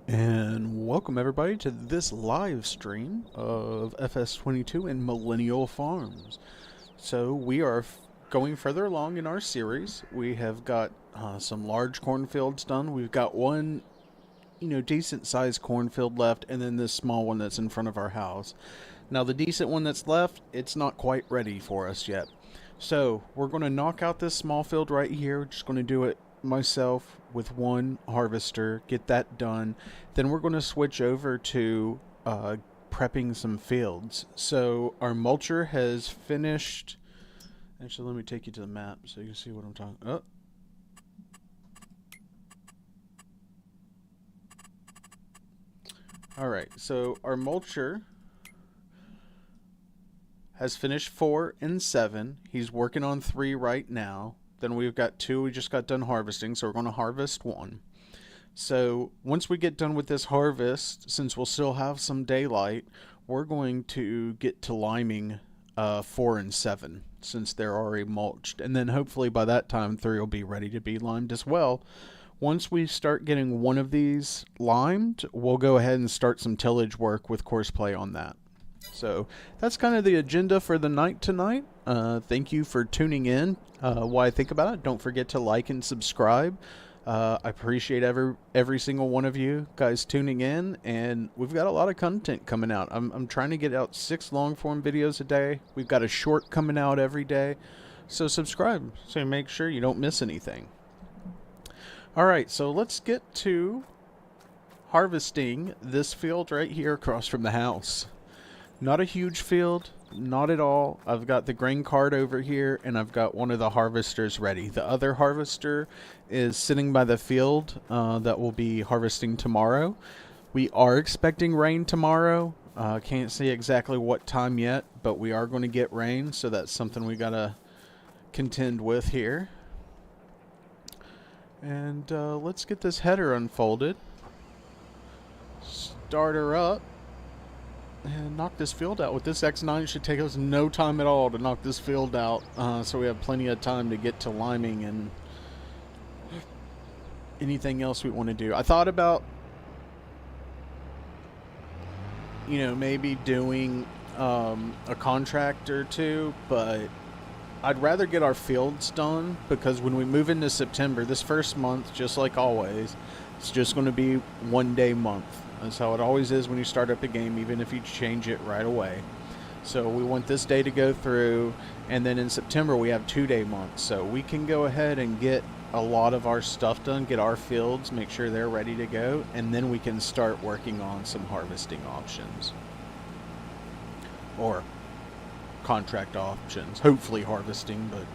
And welcome everybody to this live stream of FS22 in Millennial Farms. So we are going further along in our series. We have got some large cornfields done. We've got one, decent sized cornfield left, and then this small one that's in front of our house. Now the decent one that's left, it's not quite ready for us yet. So we're going to knock out this small field right here. We're just going to do it myself with one harvester, get that done. Then we're going to switch over to prepping some fields. So our mulcher has finished. Actually, let me take you to the map so you can see what I'm talking about. Alright, so our mulcher has finished 4 and 7. He's working on 3 right now. Then we've got 2 we just got done harvesting, so we're going to harvest 1. So once we get done with this harvest, since we'll still have some daylight, we're going to get to liming 4 and 7 since they're already mulched. And then hopefully by that time 3 will be ready to be limed as well. Once we start getting one of these limed, we'll go ahead and start some tillage work with courseplay on that. So that's kind of the agenda for the night tonight. Thank you for tuning in. While I think about it, don't forget to like and subscribe. I appreciate every single one of you guys tuning in, and we've got a lot of content coming out. I'm trying to get out 6 long form videos a day. We've got a short coming out every day, so subscribe so make sure you don't miss anything. Alright, so let's get to harvesting this field right here across from the house. Not a huge field, not at all. I've got the grain cart over here, and I've got one of the harvesters ready. The other harvester is sitting by the field that will be harvesting tomorrow. We are expecting rain tomorrow. Can't say exactly what time yet, but we are going to get rain, so that's something we gotta contend with here. And let's get this header unfolded. Start her up. And knock this field out. With this X9, it should take us no time at all to knock this field out. So we have plenty of time to get to liming and anything else we want to do. I thought about, maybe doing a contract or two, but I'd rather get our fields done because when we move into September, this first month, just like always, it's just going to be 1 day month. That's how it always is when you start up a game, even if you change it right away. So we want this day to go through, and then in September we have 2 day months. So we can go ahead and get a lot of our stuff done, get our fields, make sure they're ready to go, and then we can start working on some harvesting options. Or contract options. Hopefully harvesting, but,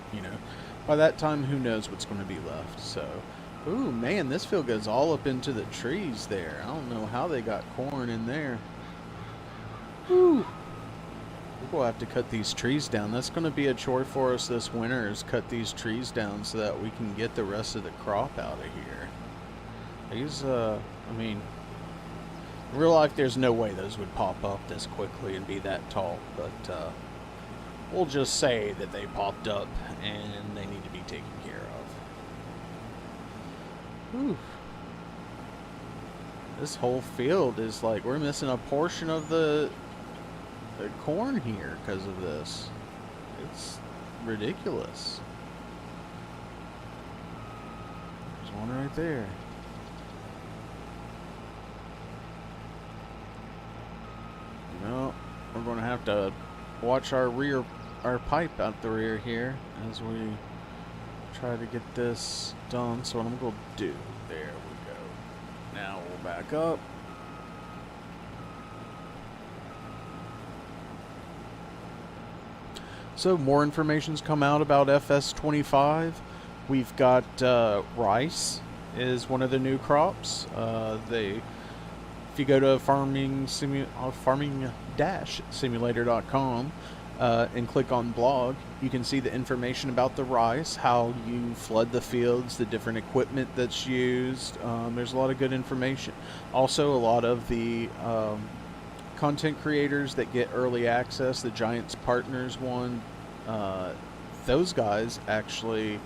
by that time, who knows what's going to be left. So... Ooh, man, this field goes all up into the trees there. I don't know how they got corn in there. Ooh. We'll have to cut these trees down. That's going to be a chore for us this winter, is cut these trees down so that we can get the rest of the crop out of here. These, I mean, in real life, there's no way those would pop up this quickly and be that tall, but we'll just say that they popped up and they need to be taken care of. Whew. This whole field is like we're missing a portion of the corn here because of this. It's ridiculous. There's one right there. No, we're going to have to watch our pipe out the rear here as we try to get this done. So what I'm going to do, there we go. Now we'll back up. So more information's come out about FS25. We've got rice is one of the new crops. If you go to farming-simulator.com and click on blog, you can see the information about the rice, how you flood the fields, the different equipment that's used. There's a lot of good information. Also, a lot of the content creators that get early access, the Giants Partners one, those guys actually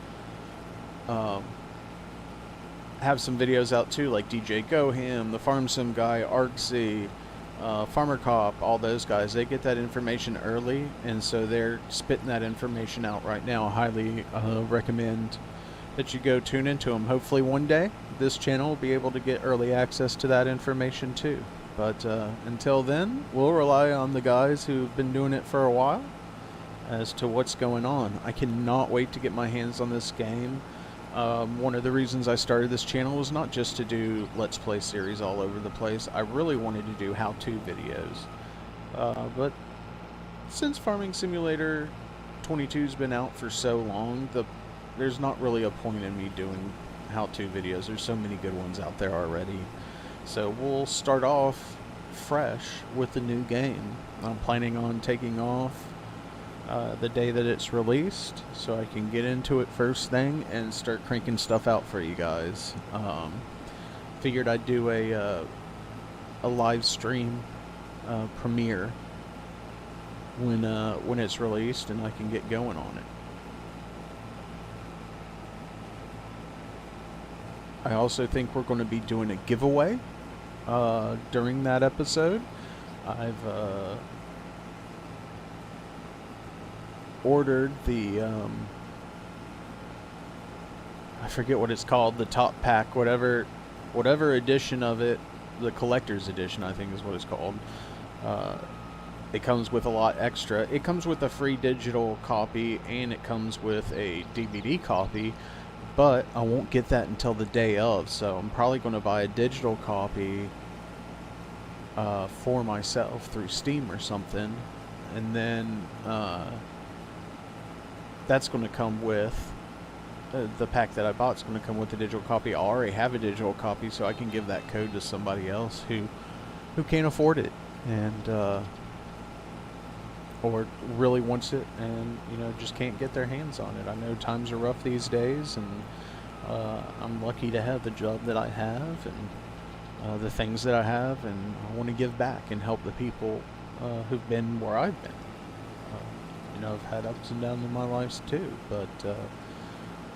have some videos out too, like DJ Goham, the Farm Sim Guy, Artsy, Farmer Cop, all those guys. They get that information early, and so they're spitting that information out right now. I highly recommend that you go tune into them. Hopefully one day this channel will be able to get early access to that information too. But until then, we'll rely on the guys who've been doing it for a while as to what's going on. I cannot wait to get my hands on this game. One of the reasons I started this channel was not just to do Let's Play series all over the place. I really wanted to do how-to videos. But since Farming Simulator 22's been out for so long, there's not really a point in me doing how-to videos. There's so many good ones out there already. So we'll start off fresh with the new game. I'm planning on taking off the day that it's released, so I can get into it first thing and start cranking stuff out for you guys. Figured I'd do a live stream premiere when it's released, and I can get going on it. I also think we're going to be doing a giveaway during that episode. I've ordered the I forget what it's called, the top pack, whatever edition of it, the collector's edition I think is what it's called. It comes with a lot extra. It comes with a free digital copy, and it comes with a DVD copy, but I won't get that until the day of, so I'm probably going to buy a digital copy for myself through Steam or something, and then that's going to come with the pack that I bought. It's going to come with a digital copy. I already have a digital copy, so I can give that code to somebody else who can't afford it and or really wants it and just can't get their hands on it. I know times are rough these days, and I'm lucky to have the job that I have and the things that I have, and I want to give back and help the people who've been where I've been. I've had ups and downs in my life too, but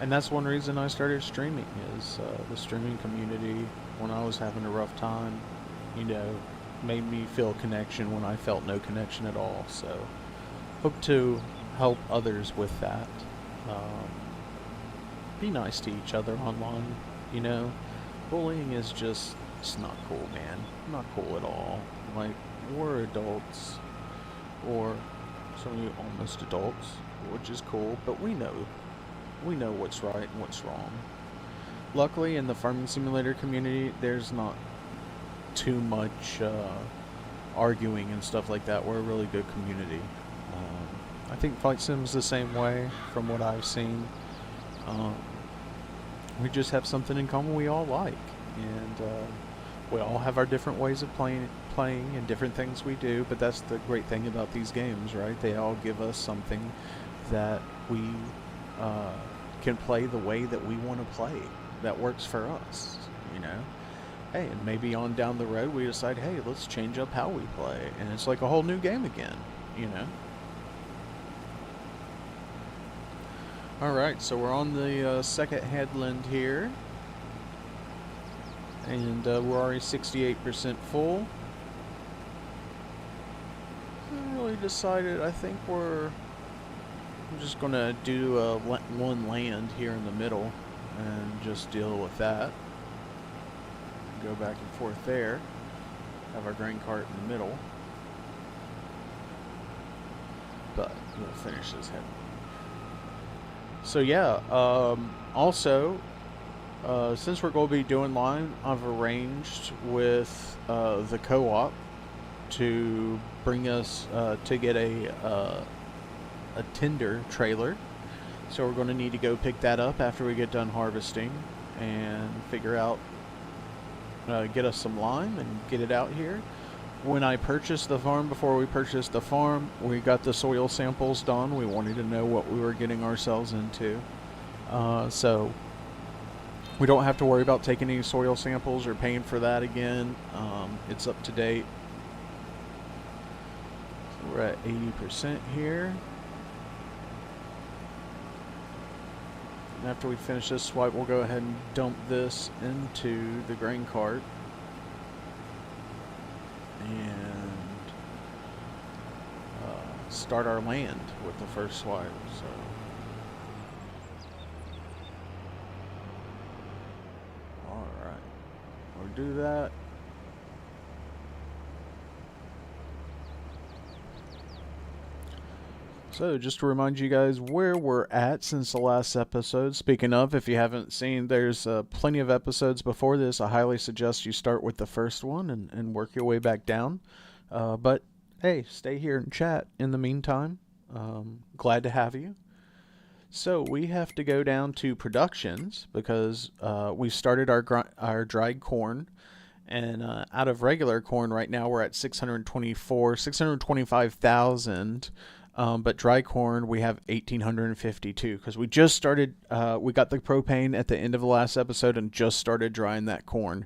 and that's one reason I started streaming, is the streaming community, when I was having a rough time, made me feel connection when I felt no connection at all. So hope to help others with that. Be nice to each other online. Bullying is just, it's not cool, man. Not cool at all. Like, we're adults, or some of you almost adults, which is cool, but we know what's right and what's wrong. Luckily, in the Farming Simulator community, there's not too much arguing and stuff like that. We're a really good community. I think Flight Sim's the same way, from what I've seen. We just have something in common we all like, and we all have our different ways of playing and different things we do, but that's the great thing about these games, right? They all give us something that we can play the way that we want to play, that works for us, Hey, and maybe on down the road we decide, hey, let's change up how we play, and it's like a whole new game again, Alright, so we're on the second headland here, and we're already 68% full. I really decided, I think I'm just going to do one land here in the middle and just deal with that. Go back and forth there. Have our grain cart in the middle. But we'll finish this head. So yeah, also, since we're going to be doing line, I've arranged with the co-op to bring us to get a tinder trailer. So we're going to need to go pick that up after we get done harvesting and figure out, get us some lime and get it out here. When I purchased the farm, before we purchased the farm, we got the soil samples done. We wanted to know what we were getting ourselves into. So we don't have to worry about taking any soil samples or paying for that again. It's up to date. So we're at 80% here. after we finish this swipe, we'll go ahead and dump this into the grain cart. And start our land with the first swipe. So alright, we'll do that. So just to remind you guys where we're at since the last episode. Speaking of, if you haven't seen, there's plenty of episodes before this. I highly suggest you start with the first one and work your way back down. But hey, stay here and chat in the meantime. Glad to have you. So we have to go down to productions because we started our dried corn. And out of regular corn right now we're at 625,000. But dry corn, we have 1,852 because we just started, we got the propane at the end of the last episode and just started drying that corn.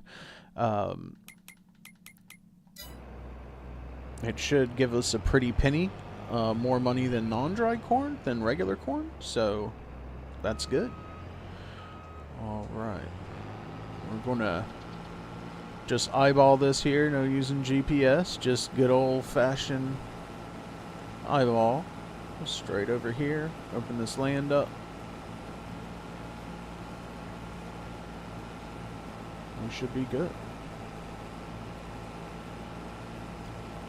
It should give us a pretty penny, more money than non-dried corn, than regular corn, so that's good. Alright, we're going to just eyeball this here, no using GPS, just good old-fashioned eyeball. Straight over here, open this land up. We should be good.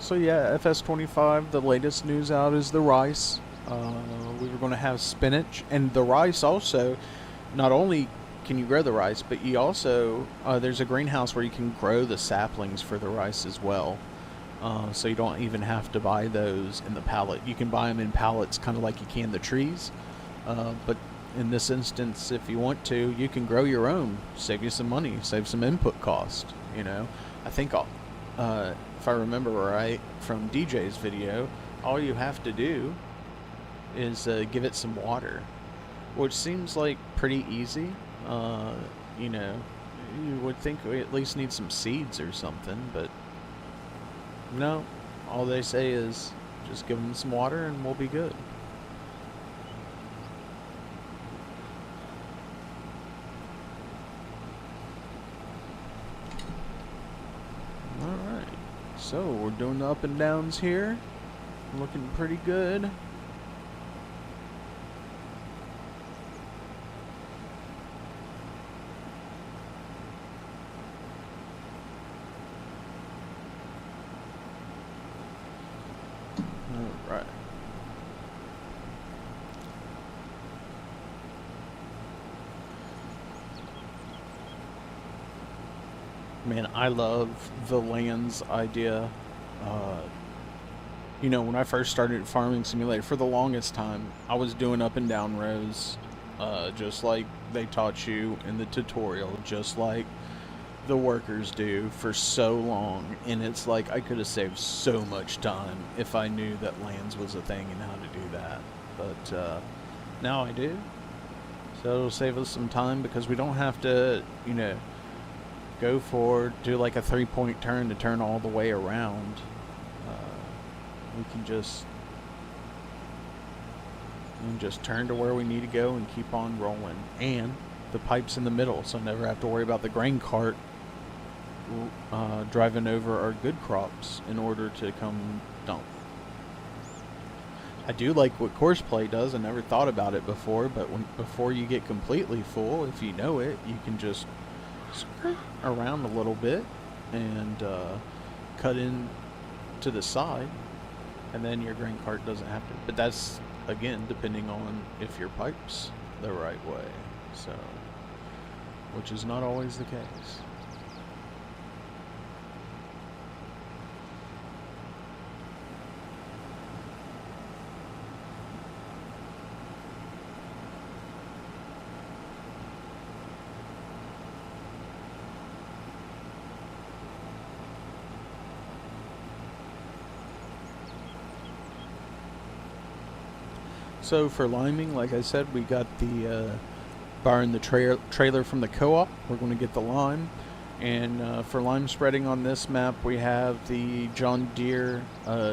So yeah, FS25, the latest news out is the rice. We were going to have spinach, and the rice also, not only can you grow the rice, but you also, there's a greenhouse where you can grow the saplings for the rice as well. So you don't even have to buy those in the pallet. You can buy them in pallets kind of like you can the trees. But in this instance, if you want to, you can grow your own. Save you some money, save some input cost, you know. I think, if I remember right from DJ's video, all you have to do is give it some water, which seems like pretty easy. You know, you would think we at least need some seeds or something, but no, all they say is just give them some water and we'll be good. Alright, so we're doing the up and downs here. Looking pretty good. Alright. Man, I love the lands idea. You know, when I first started Farming Simulator, for the longest time, I was doing up and down rows, just like they taught you in the tutorial, just like the workers do for so long, and it's like I could have saved so much time if I knew that lands was a thing and how to do that. But now I do, so it'll save us some time because we don't have to, you know, do like a 3-point turn to turn all the way around. We can just turn to where we need to go and keep on rolling. And the pipe's in the middle, so never have to worry about the grain cart driving over our good crops in order to come dump. I do like what Courseplay does. I never thought about it before, but before you get completely full, if you know it, you can just skirt around a little bit and cut in to the side, and then your grain cart doesn't have to. But that's, again, depending on if your pipe's the right way, so, which is not always the case. So for liming, like I said, we got the borrowing the trailer from the co-op. We're going to get the lime. And for lime spreading on this map, we have the John Deere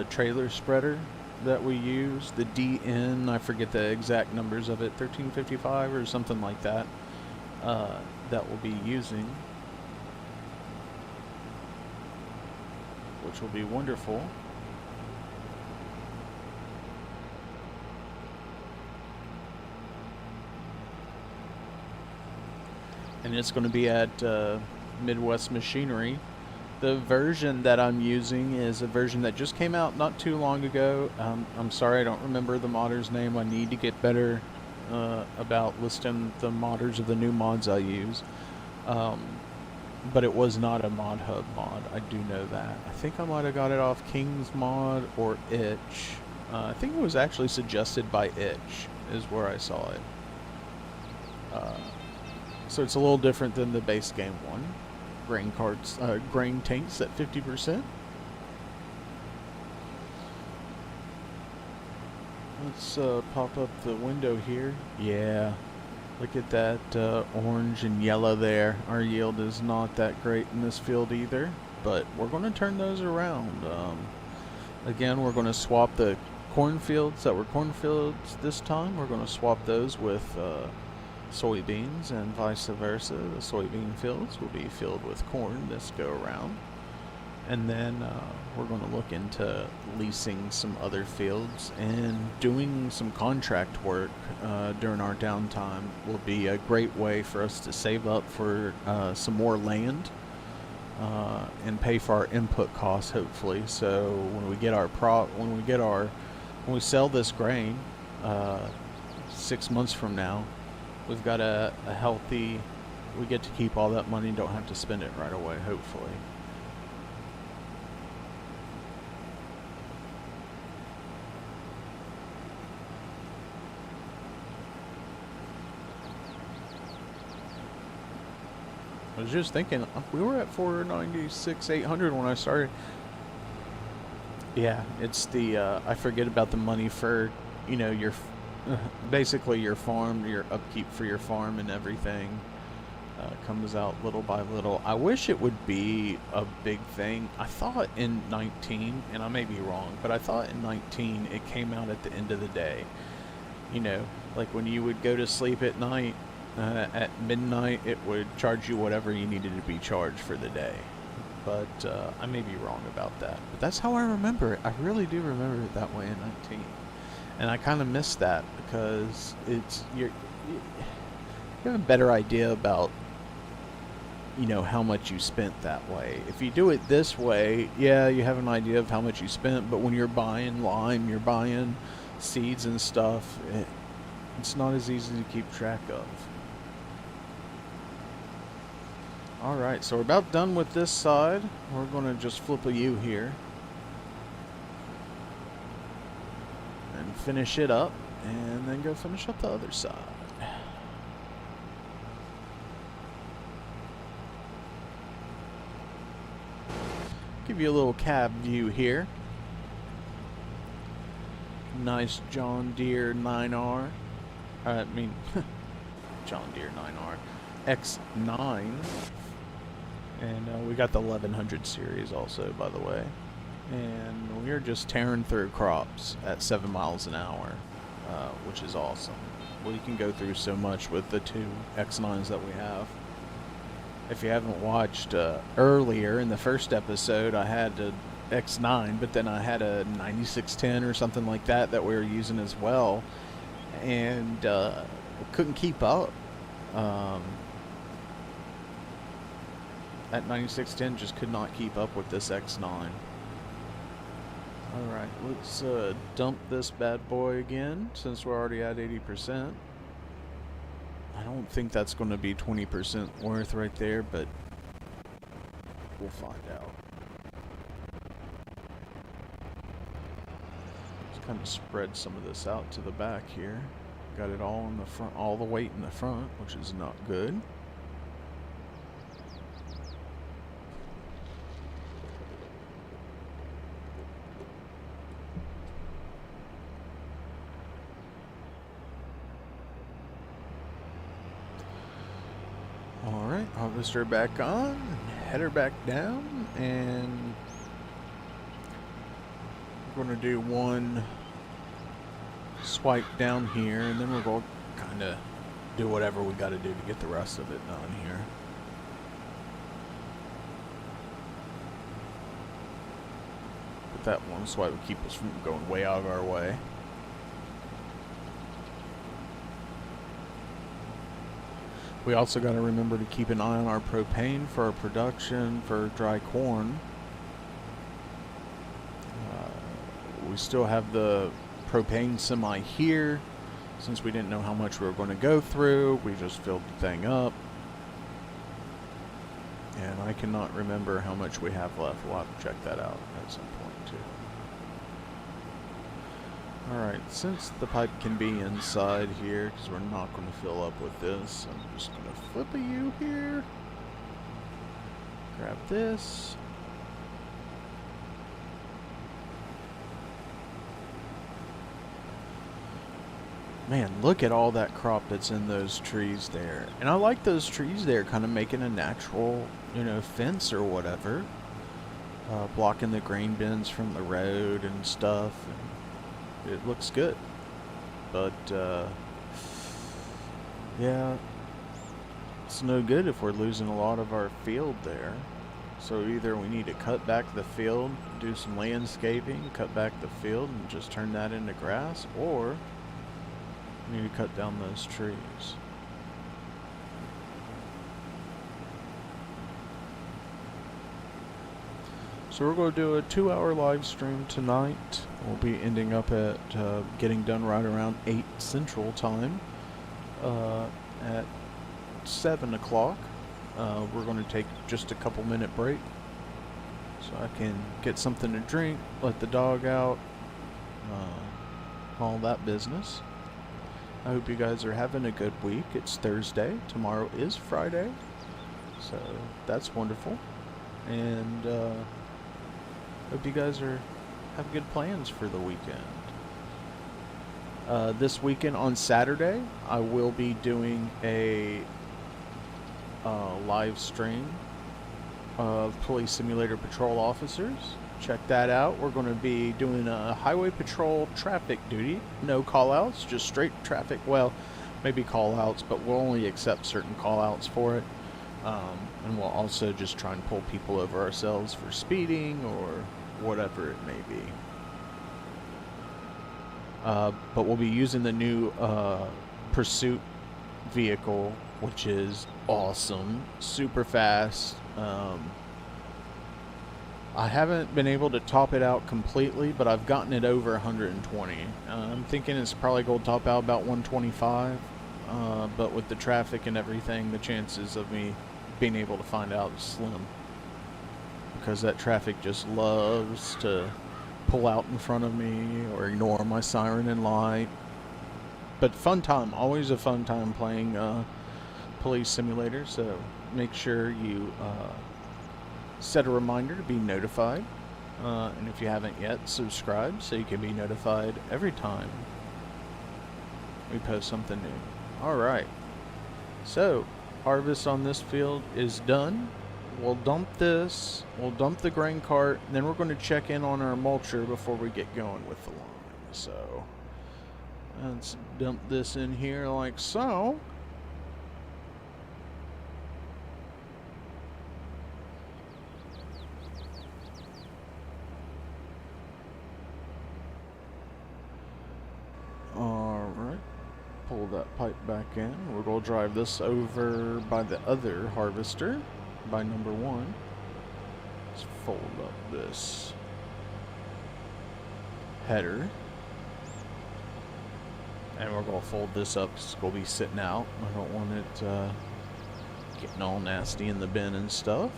trailer spreader. that we use, the DN, I forget the exact numbers of it, 1355 or something like that, that we'll be using, which will be wonderful. And it's going to be at Midwest Machinery. The version that I'm using is a version that just came out not too long ago. I'm sorry, I don't remember the modder's name. I need to get better about listing the modders of the new mods I use. But it was not a Mod Hub mod. I do know that. I think I might have got it off King's Mod or Itch. I think it was actually suggested by Itch is where I saw it. So it's a little different than the base game one. Grain tanks at 50%. Let's pop up the window here. Yeah, look at that orange and yellow there. Our yield is not that great in this field either, but we're going to turn those around. Again, we're going to swap the cornfields that were cornfields this time. We're going to swap those with soybeans and vice versa. The soybean fields will be filled with corn this go around. And then we're going to look into leasing some other fields, and doing some contract work during our downtime will be a great way for us to save up for some more land and pay for our input costs, hopefully. So when we get our when we sell this grain 6 months from now, we've got a healthy, we get to keep all that money and don't have to spend it right away, hopefully. I was just thinking, we were at 496, 800 when I started. Yeah, it's the, I forget about the money for, you know, your, basically your farm, your upkeep for your farm and everything comes out little by little. I wish it would be a big thing. I thought in 19, and I may be wrong, but I thought in 19 it came out at the end of the day. You know, like when you would go to sleep at night, at midnight, it would charge you whatever you needed to be charged for the day. But I may be wrong about that. But that's how I remember it. I really do remember it that way in 19. And I kind of miss that because it's you have a better idea about, you know, how much you spent that way. If you do it this way, yeah, you have an idea of how much you spent. But when you're buying lime, you're buying seeds and stuff, it's not as easy to keep track of. Alright, so we're about done with this side. We're going to just flip a U here and finish it up, and then go finish up the other side. Give you a little cab view here. Nice John Deere 9R. John Deere 9R. X9. And we got the 1100 series also, by the way. And we're just tearing through crops at 7 miles an hour, which is awesome. We can go through so much with the two X9s that we have. If you haven't watched earlier in the first episode, I had a X9, but then I had a 9610 or something like that we were using as well, and couldn't keep up. That 9610 just could not keep up with this X9. Alright, let's dump this bad boy again, since we're already at 80%. I don't think that's going to be 20% worth right there, but we'll find out. Let's kind of spread some of this out to the back here. Got it all in the front, all the weight in the front, which is not good. Alright, harvester back on, header back down, and we're going to do one swipe down here, and then we're going to kind of do whatever we got to do to get the rest of it done here. But that one swipe would keep us from going way out of our way. We also got to remember to keep an eye on our propane for our production for dry corn. We still have the propane semi here. Since we didn't know how much we were going to go through, we just filled the thing up. And I cannot remember how much we have left. We'll have to check that out at some point too. Alright, since the pipe can be inside here, because we're not going to fill up with this, I'm just going to flip a U here. Grab this. Man, look at all that crop that's in those trees there. And I like those trees there, kind of making a natural, you know, fence or whatever. Blocking the grain bins from the road and stuff. And it looks good. But, yeah, it's no good if we're losing a lot of our field there. So either we need to cut back the field, do some landscaping, cut back the field, and just turn that into grass, or we need to cut down those trees. So we're going to do a 2-hour live stream tonight. We'll be ending up at getting done right around 8 Central Time. At 7 o'clock, we're going to take just a couple minute break so I can get something to drink, let the dog out, all that business. I hope you guys are having a good week. It's Thursday. Tomorrow is Friday. So that's wonderful. And hope you guys have good plans for the weekend. This weekend on Saturday, I will be doing a live stream of Police Simulator Patrol Officers. Check that out. We're going to be doing a highway patrol traffic duty. No call-outs, just straight traffic. Well, maybe call-outs, but we'll only accept certain call-outs for it. And we'll also just try and pull people over ourselves for speeding or whatever it may be. But we'll be using the new Pursuit vehicle, which is awesome, super fast. I haven't been able to top it out completely, but I've gotten it over 120. I'm thinking it's probably going to top out about 125, but with the traffic and everything, the chances of me being able to find out is slim. Because that traffic just loves to pull out in front of me or ignore my siren and light. But fun time, always a fun time playing Police Simulator, so make sure you set a reminder to be notified, and if you haven't yet, subscribe so you can be notified every time we post something new. Alright, so harvest on this field is done. We'll dump this, we'll dump the grain cart, and then we're going to check in on our mulcher before we get going with the line. So let's dump this in here like so. Alright, pull that pipe back in. We're going to drive this over by the other harvester, by number 1. Let's fold up this header. And we're going to fold this up because it's going to be sitting out. I don't want it getting all nasty in the bin and stuff.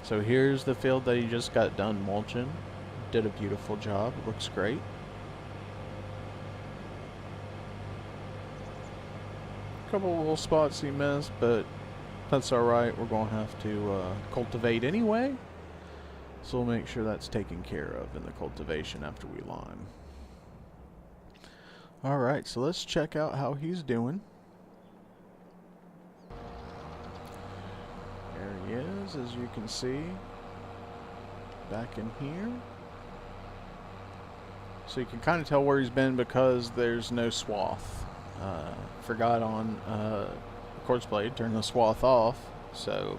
So here's the field that he just got done mulching. Did a beautiful job. It looks great. A couple little spots he missed, but that's alright. We're going to have to cultivate anyway. So we'll make sure that's taken care of in the cultivation after we lime. Alright, so let's check out how he's doing. There he is, as you can see. Back in here. So you can kind of tell where he's been because there's no swath. Forgot on quartz blade, turn the swath off. So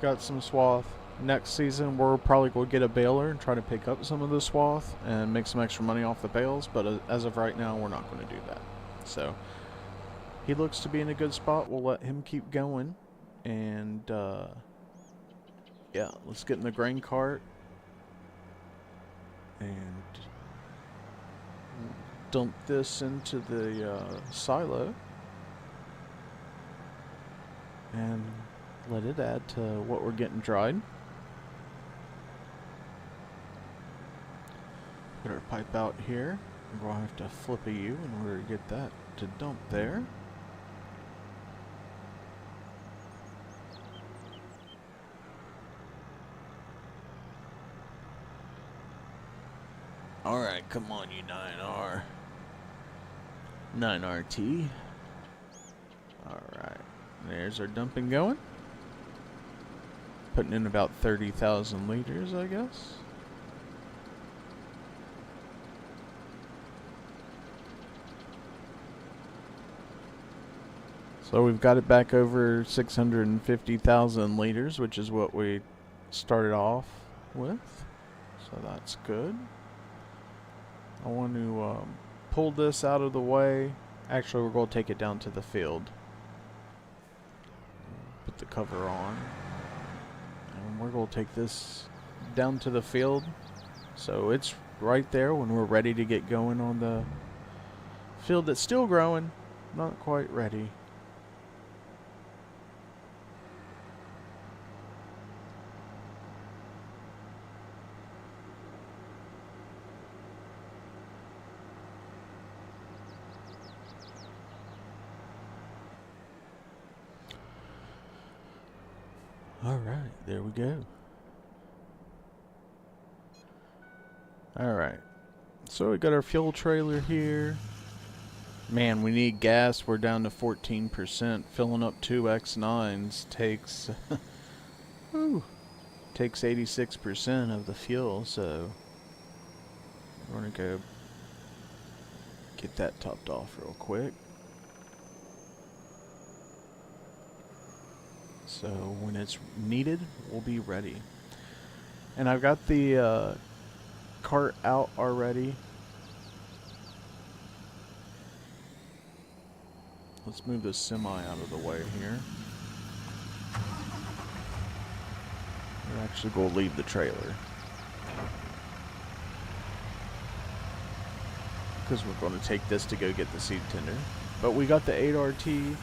got some swath. Next season we're probably going to get a baler and try to pick up some of the swath and make some extra money off the bales, but as of right now we're not going to do that. So he looks to be in a good spot. We'll let him keep going, and yeah, let's get in the grain cart and dump this into the silo and let it add to what we're getting dried. Put our pipe out here. We'll have to flip a U in order to get that to dump there. Alright, come on you 9R. 9RT. Alright, there's our dumping going. Putting in about 30,000 liters, I guess. So we've got it back over 650,000 liters, which is what we started off with. So that's good. I want to pull this out of the way. Actually, we're going to take it down to the field. Put the cover on. And we're going to take this down to the field. So it's right there when we're ready to get going on the field that's still growing. Not quite ready. Alright, there we go. Alright, so we got our fuel trailer here. Man, we need gas. We're down to 14%. Filling up 2 X9s takes takes 86% of the fuel, so we're gonna go get that topped off real quick. So when it's needed, we'll be ready. And I've got the cart out already. Let's move this semi out of the way here. We're actually going to leave the trailer, because we're going to take this to go get the seed tender. But we got the 8RT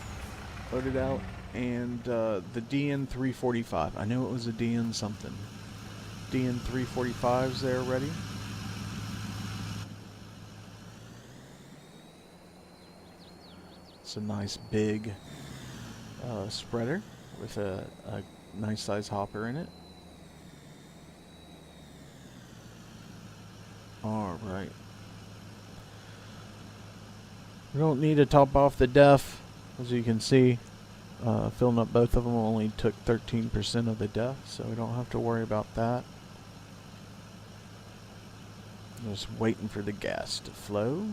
loaded out. And the DN345. I knew it was a DN something. DN345's there ready. It's a nice big spreader with a nice size hopper in it. Alright. We don't need to top off the def, as you can see. Filling up both of them only took 13% of the depth, so we don't have to worry about that. Just waiting for the gas to flow.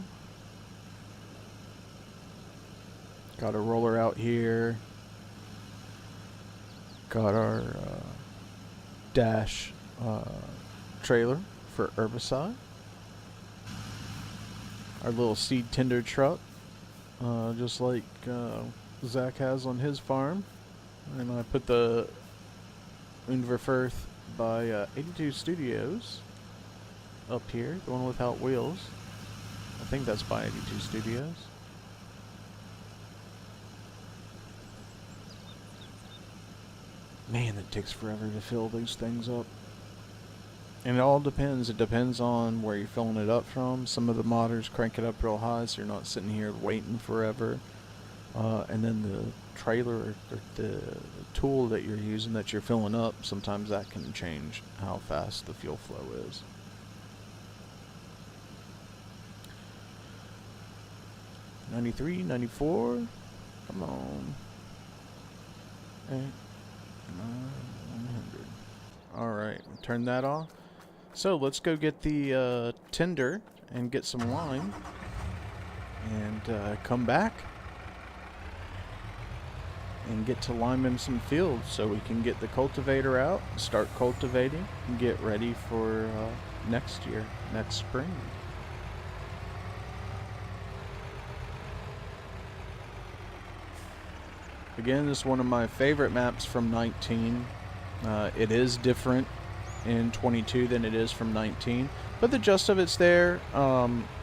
Got a roller out here. Got our dash trailer for herbicide. Our little seed tender truck, just like Zach has on his farm. And I put the Unverfirth by 82 Studios up here, the one without wheels. I think that's by 82 Studios. Man, it takes forever to fill these things up. And it all depends. It depends on where you're filling it up from. Some of the modders crank it up real high, so you're not sitting here waiting forever. And then the trailer or the tool that you're using that you're filling up, sometimes that can change how fast the fuel flow is. $93, $94, come on. 100. Alright, turn that off. So let's go get the tender and get some lime and come back and get to liming some fields so we can get the cultivator out, start cultivating, and get ready for next year, next spring. Again, this is one of my favorite maps from 19. It is different in 22 than it is from 19, but the gist of it's there.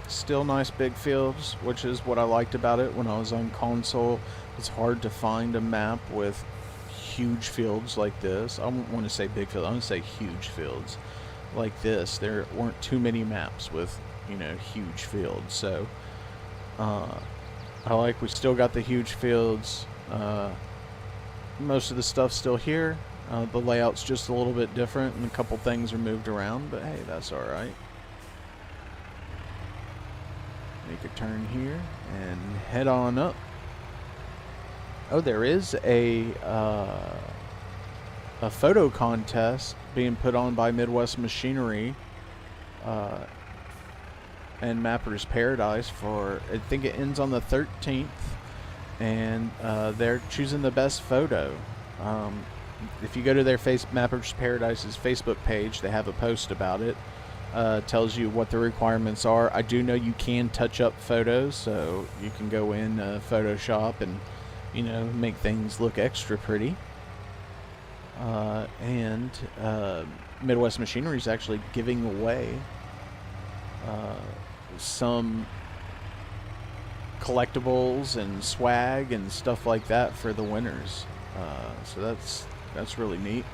Still nice big fields, which is what I liked about it when I was on console. It's hard to find a map with huge fields like this. I don't want to say big fields, I want to say huge fields like this. There weren't too many maps with, you know, huge fields. So I like we still got the huge fields. Most of the stuff's still here. The layout's just a little bit different and a couple things are moved around, but hey, that's alright. Make a turn here and head on up. Oh, there is a photo contest being put on by Midwest Machinery and Mapper's Paradise for, I think it ends on the 13th, and they're choosing the best photo. If you go to their Mapper's Paradise's Facebook page, they have a post about it. Tells you what the requirements are. I do know you can touch up photos, so you can go in Photoshop and, you know, make things look extra pretty. And Midwest Machinery is actually giving away some collectibles and swag and stuff like that for the winners. So that's really neat.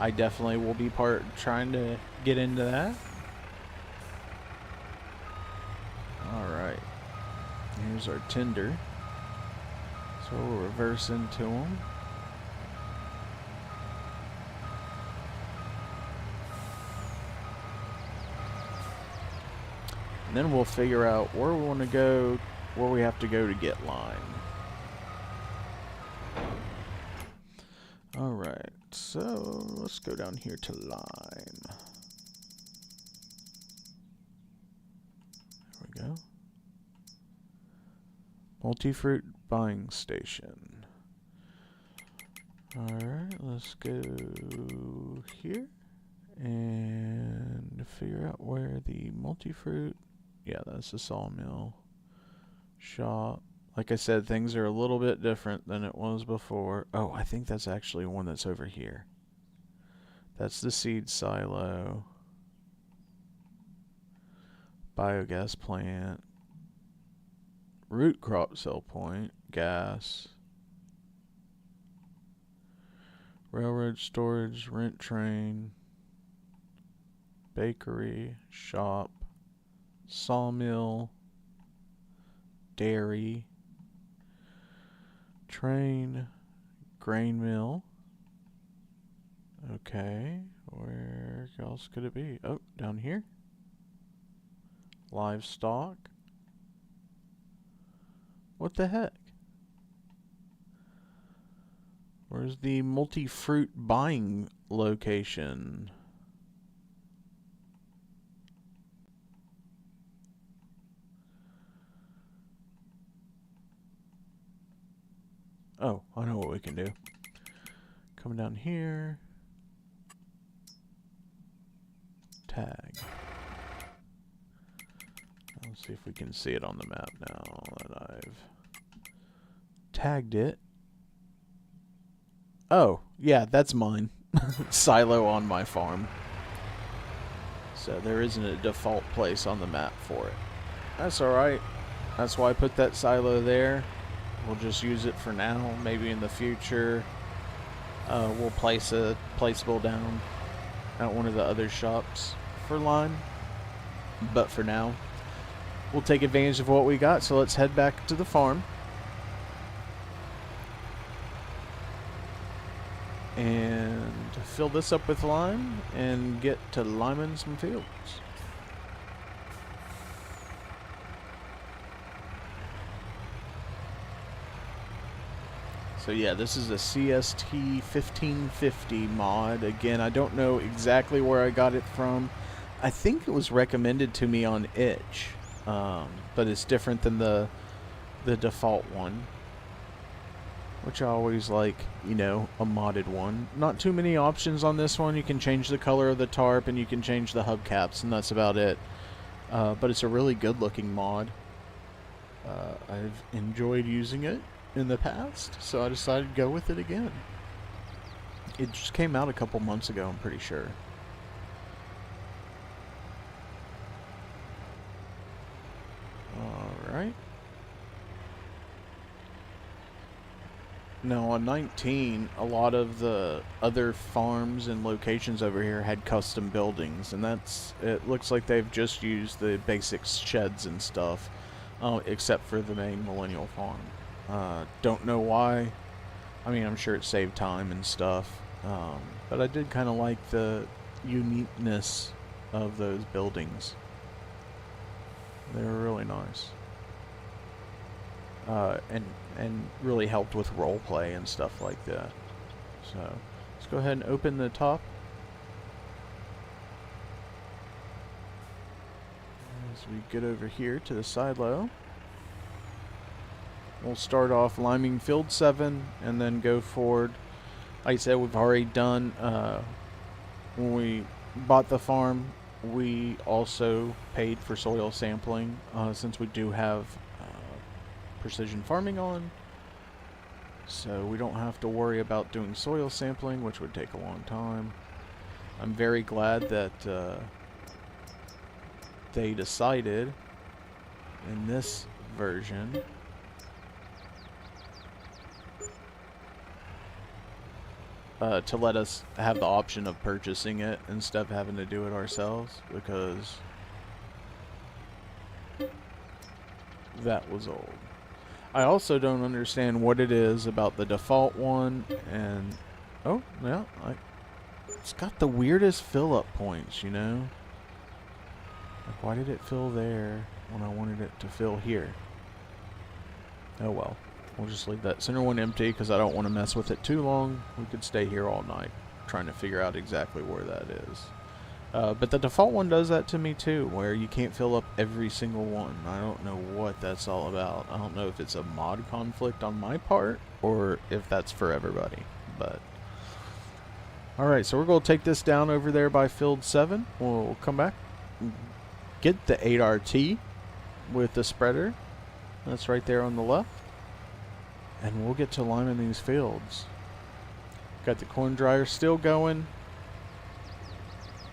I definitely will be trying to get into that. Alright, here's our tinder. So we'll reverse into them. And then we'll figure out where we want to go, where we have to go to get lime. Alright, so let's go down here to lime. There we go. Multi-fruit buying station. Alright, let's go here and figure out where the multi-fruit, yeah, that's the sawmill shop. Like I said, things are a little bit different than it was before. Oh, I think that's actually one that's over here. That's the seed silo. Biogas plant. Root crop sell point. Gas. Railroad storage. Rent train. Bakery. Shop. Sawmill. Dairy. Train. Grain mill. Okay. Where else could it be? Oh, down here. Livestock. What the heck? Where's the multi-fruit buying location? Oh, I know what we can do. Come down here. Tag. Let's see if we can see it on the map now that I've tagged it. Oh, yeah, that's mine. Silo on my farm. So there isn't a default place on the map for it. That's alright. That's why I put that silo there. We'll just use it for now. Maybe in the future we'll place a placeable down at one of the other shops for lime. But for now, we'll take advantage of what we got. So let's head back to the farm and fill this up with lime and get to liming some fields. So yeah, this is a CST 1550 mod. Again, I don't know exactly where I got it from. I think it was recommended to me on itch, but it's different than the default one, which I always like, you know, a modded one. Not too many options on this one. You can change the color of the tarp and you can change the hubcaps, and that's about it. But it's a really good looking mod. I've enjoyed using it in the past, so I decided to go with it again. It just came out a couple months ago, I'm pretty sure. Alright. Now on 19, a lot of the other farms and locations over here had custom buildings, and it looks like they've just used the basic sheds and stuff, except for the main Millennial farm. Don't know why. I mean, I'm sure it saved time and stuff, but I did kind of like the uniqueness of those buildings. They were really nice. And really helped with roleplay and stuff like that. So, let's go ahead and open the top. As we get over here to the silo, we'll start off liming field 7 and then go forward. Like I said, we've already done, when we bought the farm, we also paid for soil sampling, since we do have precision farming on, so we don't have to worry about doing soil sampling, which would take a long time. I'm very glad that they decided in this version to let us have the option of purchasing it instead of having to do it ourselves, because that was old. I also don't understand what it is about the default one, and oh yeah, it's got the weirdest fill up points, you know? Like, why did it fill there when I wanted it to fill here? Oh well, we'll just leave that center one empty because I don't want to mess with it too long. We could stay here all night trying to figure out exactly where that is. But the default one does that to me too, where you can't fill up every single one. I don't know what that's all about. I don't know if it's a mod conflict on my part or if that's for everybody. But alright, so we're going to take this down over there by field 7. We'll come back, get the 8RT with the spreader. That's right there on the left. And we'll get to liming these fields. Got the corn dryer still going.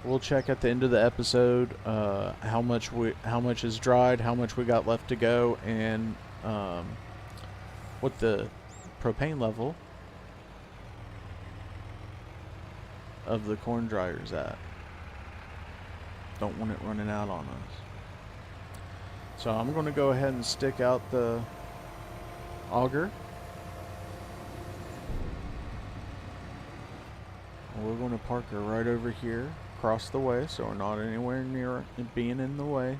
We'll check at the end of the episode how much is dried, how much we got left to go, and what the propane level of the corn dryer is at. Don't want it running out on us. So I'm going to go ahead and stick out the auger. We're going to park her right over here, across the way, so we're not anywhere near it being in the way.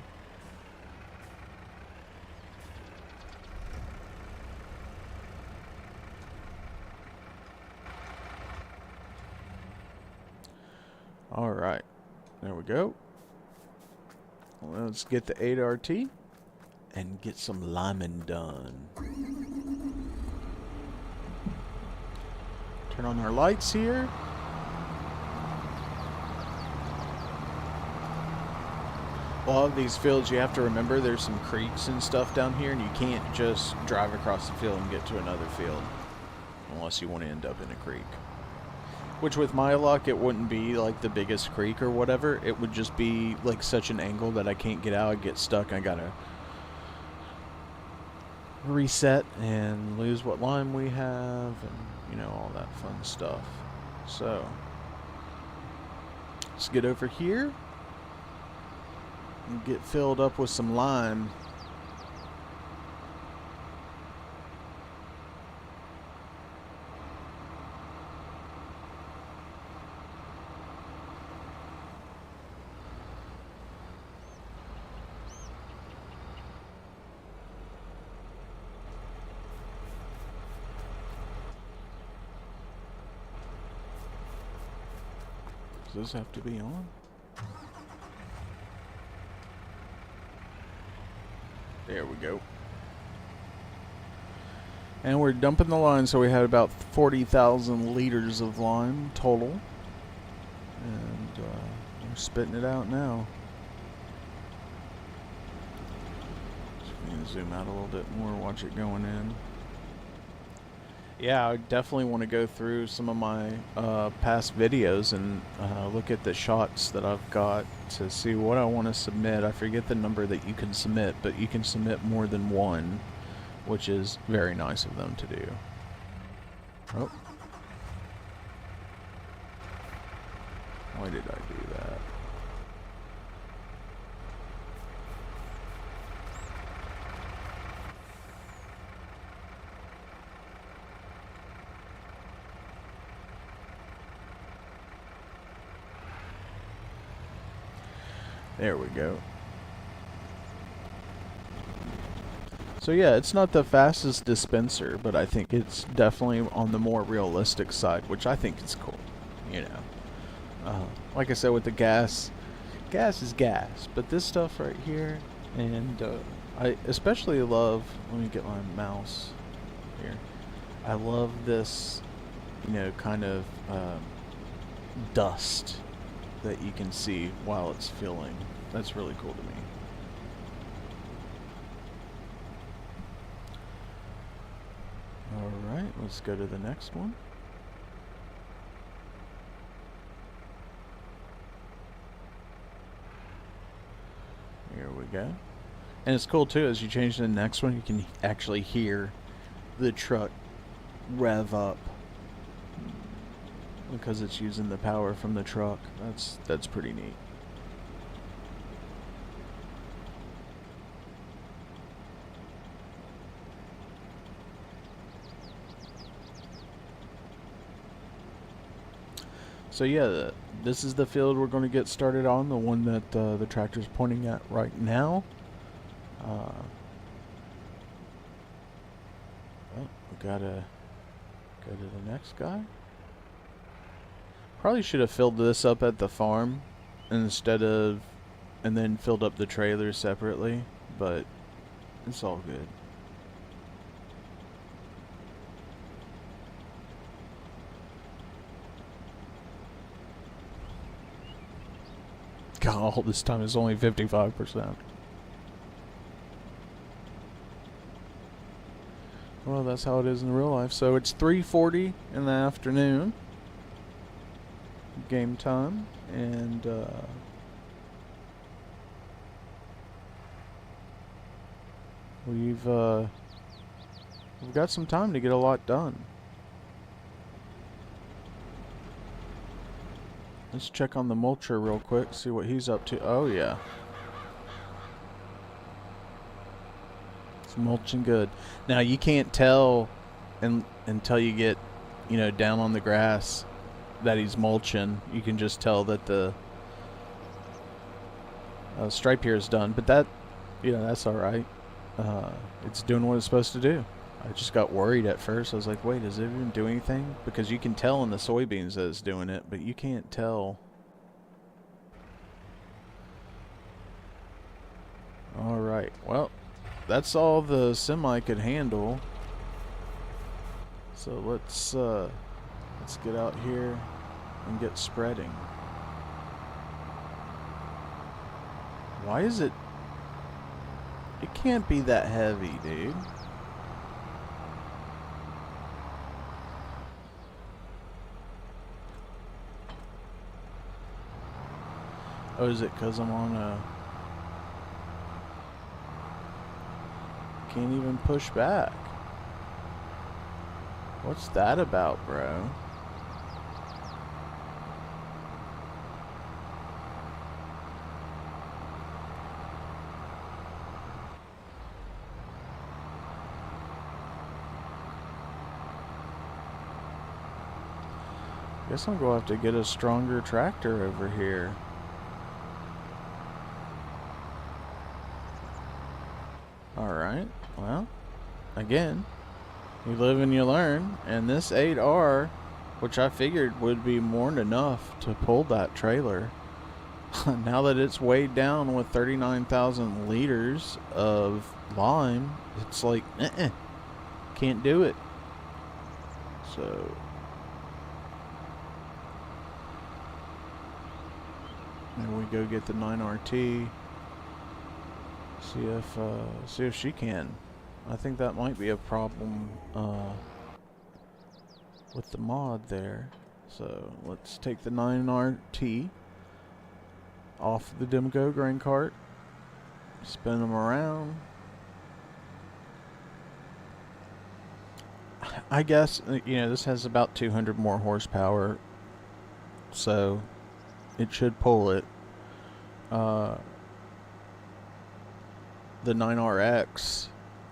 Alright, there we go. Let's get the 8RT and get some liming done. Turn on our lights here. A lot of these fields, you have to remember there's some creeks and stuff down here, and you can't just drive across the field and get to another field unless you want to end up in a creek. Which, with my luck, it wouldn't be like the biggest creek or whatever. It would just be like such an angle that I can't get out. I get stuck. I gotta reset and lose what lime we have, and you know, all that fun stuff. So let's get over here and get filled up with some lime. Does this have to be on? There we go. And we're dumping the lime, so we had about 40,000 liters of lime total. And we're spitting it out now. Just gonna zoom out a little bit more, watch it going in. Yeah, I definitely want to go through some of my past videos and look at the shots that I've got to see what I want to submit. I forget the number that you can submit, but you can submit more than one, which is very nice of them to do. Oh. Why did I do that? There we go. So yeah, it's not the fastest dispenser, but I think it's definitely on the more realistic side, which I think is cool, you know. Like I said with the gas is gas, but this stuff right here, and I especially love, let me get my mouse here, I love this, you know, kind of dust that you can see while it's filling. That's really cool to me. Alright, let's go to the next one. Here we go. And it's cool too, as you change to the next one, you can actually hear the truck rev up because it's using the power from the truck. That's pretty neat. So yeah, this is the field we're going to get started on, the one that the tractor's pointing at right now. Well, we gotta go to the next guy. Probably should have filled this up at the farm instead of, and then filled up the trailer separately, but it's all good. God, all this time is only 55%. Well, that's how it is in real life. So it's 3:40 in the afternoon. Game time. And we've got some time to get a lot done. Let's check on the mulcher real quick, see what he's up to. Oh yeah. It's mulching good. Now you can't tell until you get, you know, down on the grass that he's mulching. You can just tell that the stripe here is done, but that, you know, that's alright. It's doing what it's supposed to do. I just got worried at first. I was like, wait, is it even doing anything? Because you can tell in the soybeans that it's doing it, but you can't tell. Alright, well, that's all the semi could handle. So let's get out here and get spreading. Why is it? It can't be that heavy, dude. Oh, is it because I'm on a... Can't even push back. What's that about, bro? Guess I'm going to have to get a stronger tractor over here. Alright, well, again, you live and you learn, and this 8R, which I figured would be more than enough to pull that trailer, Now that it's weighed down with 39,000 liters of lime, it's like, can't do it. So then we go get the 9RT. See if she can. I think that might be a problem with the mod there. So let's take the 9RT off the Demco grain cart, spin them around. I guess, this has about 200 more horsepower, so it should pull it. The 9RX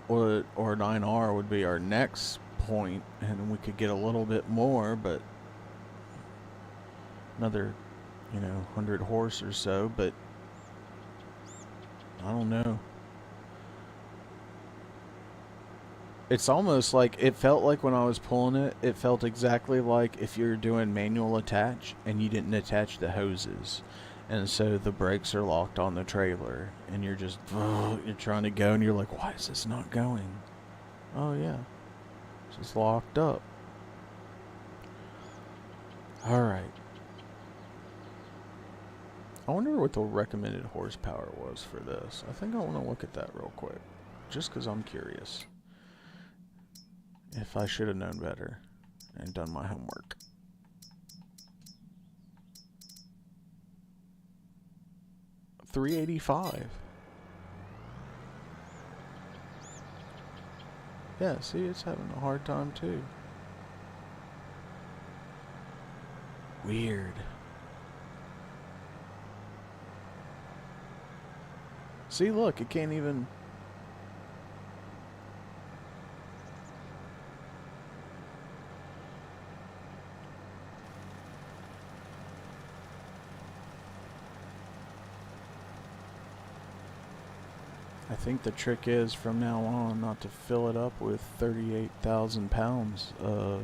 or 9R would be our next point, and we could get a little bit more, but another 100 horse or so, but I don't know. It's almost like, it felt like when I was pulling it, it felt exactly like if you're doing manual attach and you didn't attach the hoses. And so the brakes are locked on the trailer and you're just, you're trying to go and you're like, why is this not going? Oh yeah, it's just locked up. Alright. I wonder what the recommended horsepower was for this. I think I want to look at that real quick, just because I'm curious. If I should have known better and done my homework. $385. Yeah, see, it's having a hard time too. Weird. See, look, it can't even... I think the trick is, from now on, not to fill it up with 38,000 pounds of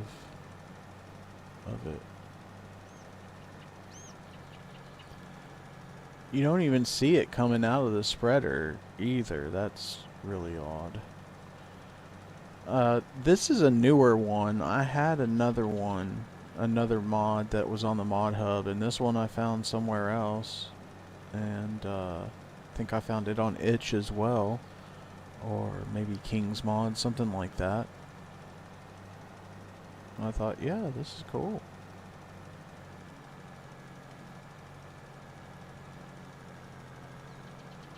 it. You don't even see it coming out of the spreader either. That's really odd. This is a newer one. I had another one, another mod that was on the mod hub, and this one I found somewhere else. And I think I found it on Itch as well, or maybe King's Mod, something like that. And I thought, yeah, this is cool.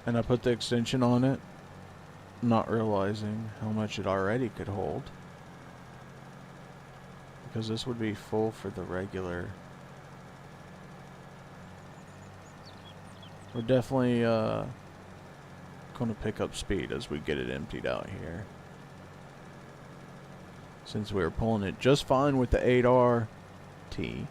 And I put the extension on it, not realizing how much it already could hold. Because this would be full for the regular. We're definitely going to pick up speed as we get it emptied out here. Since we were pulling it just fine with the 8RT.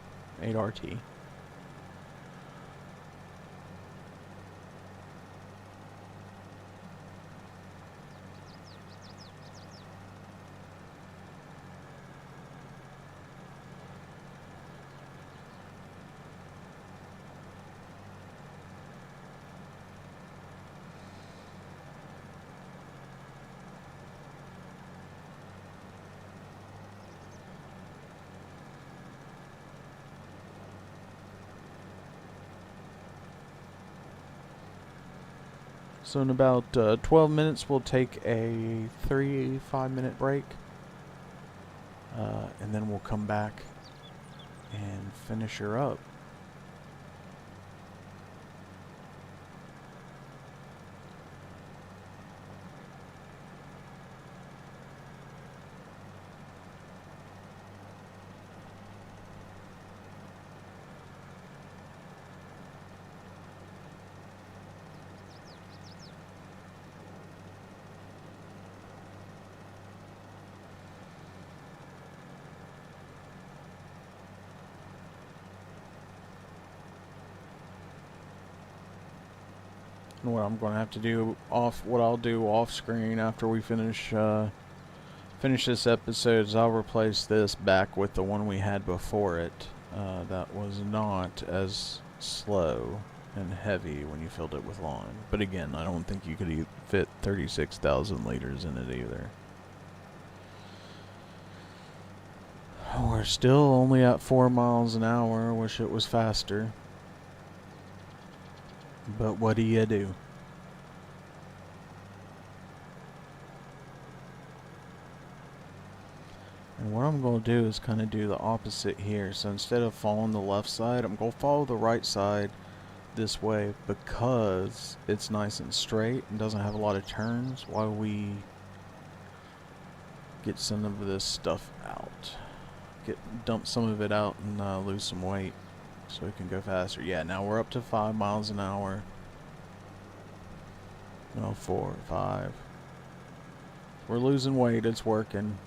So in about 12 minutes, we'll take a 5-minute break. And then we'll come back and finish her up. What I'm going to have to do what I'll do off screen after we finish this episode is I'll replace this back with the one we had before it that was not as slow. and heavy when you filled it with lawn. But again, I don't think you could fit 36,000 liters in it either. We're still only at 4 miles an hour. Wish it was faster. But what do you do? And what I'm going to do is kind of do the opposite here. So instead of following the left side, I'm going to follow the right side this way because it's nice and straight and doesn't have a lot of turns while we get some of this stuff out. Dump some of it out and lose some weight so we can go faster. Yeah, now we're up to 5 miles an hour. No, 4, 5. We're losing weight, it's working.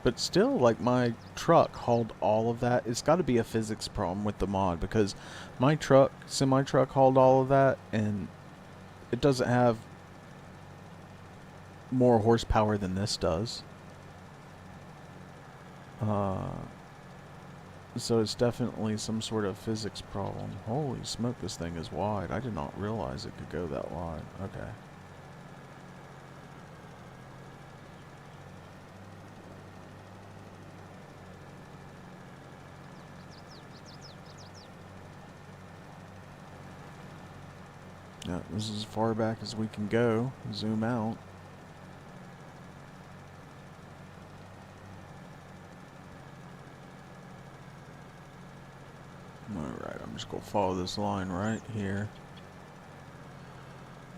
But still, like, my truck hauled all of that. It's got to be a physics problem with the mod because my semi-truck hauled all of that and it doesn't have more horsepower than this does. So it's definitely some sort of physics problem. Holy smoke, this thing is wide. I did not realize it could go that wide. Okay. Yeah, this is as far back as we can go. Zoom out. Alright, I'm just going to follow this line right here.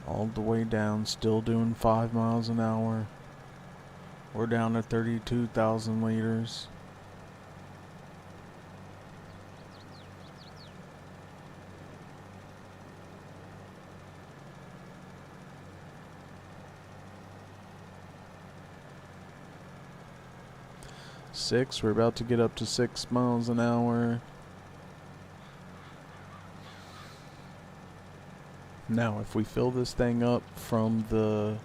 All the way down, still doing 5 miles an hour. We're down to 32,000 liters. We're about to get up to 6 miles an hour. Now, if we fill this thing up from the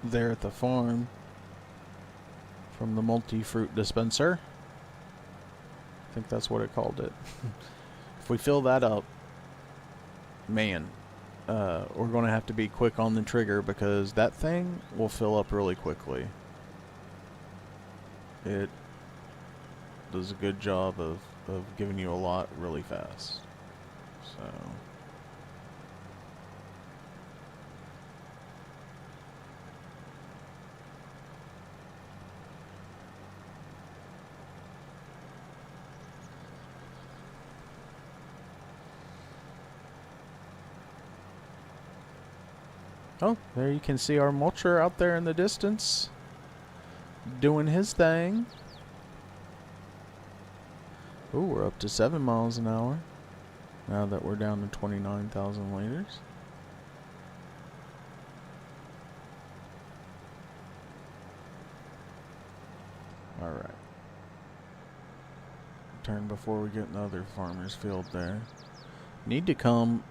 there at the farm, from the multi-fruit dispenser, I think that's what it called it. If we fill that up, man, we're going to have to be quick on the trigger because that thing will fill up really quickly. It does a good job of giving you a lot really fast. So oh, there you can see our mulcher out there in the distance doing his thing. Ooh, we're up to 7 miles an hour now that we're down to 29,000 liters. Alright. Turn before we get in the other farmer's field there. Need to come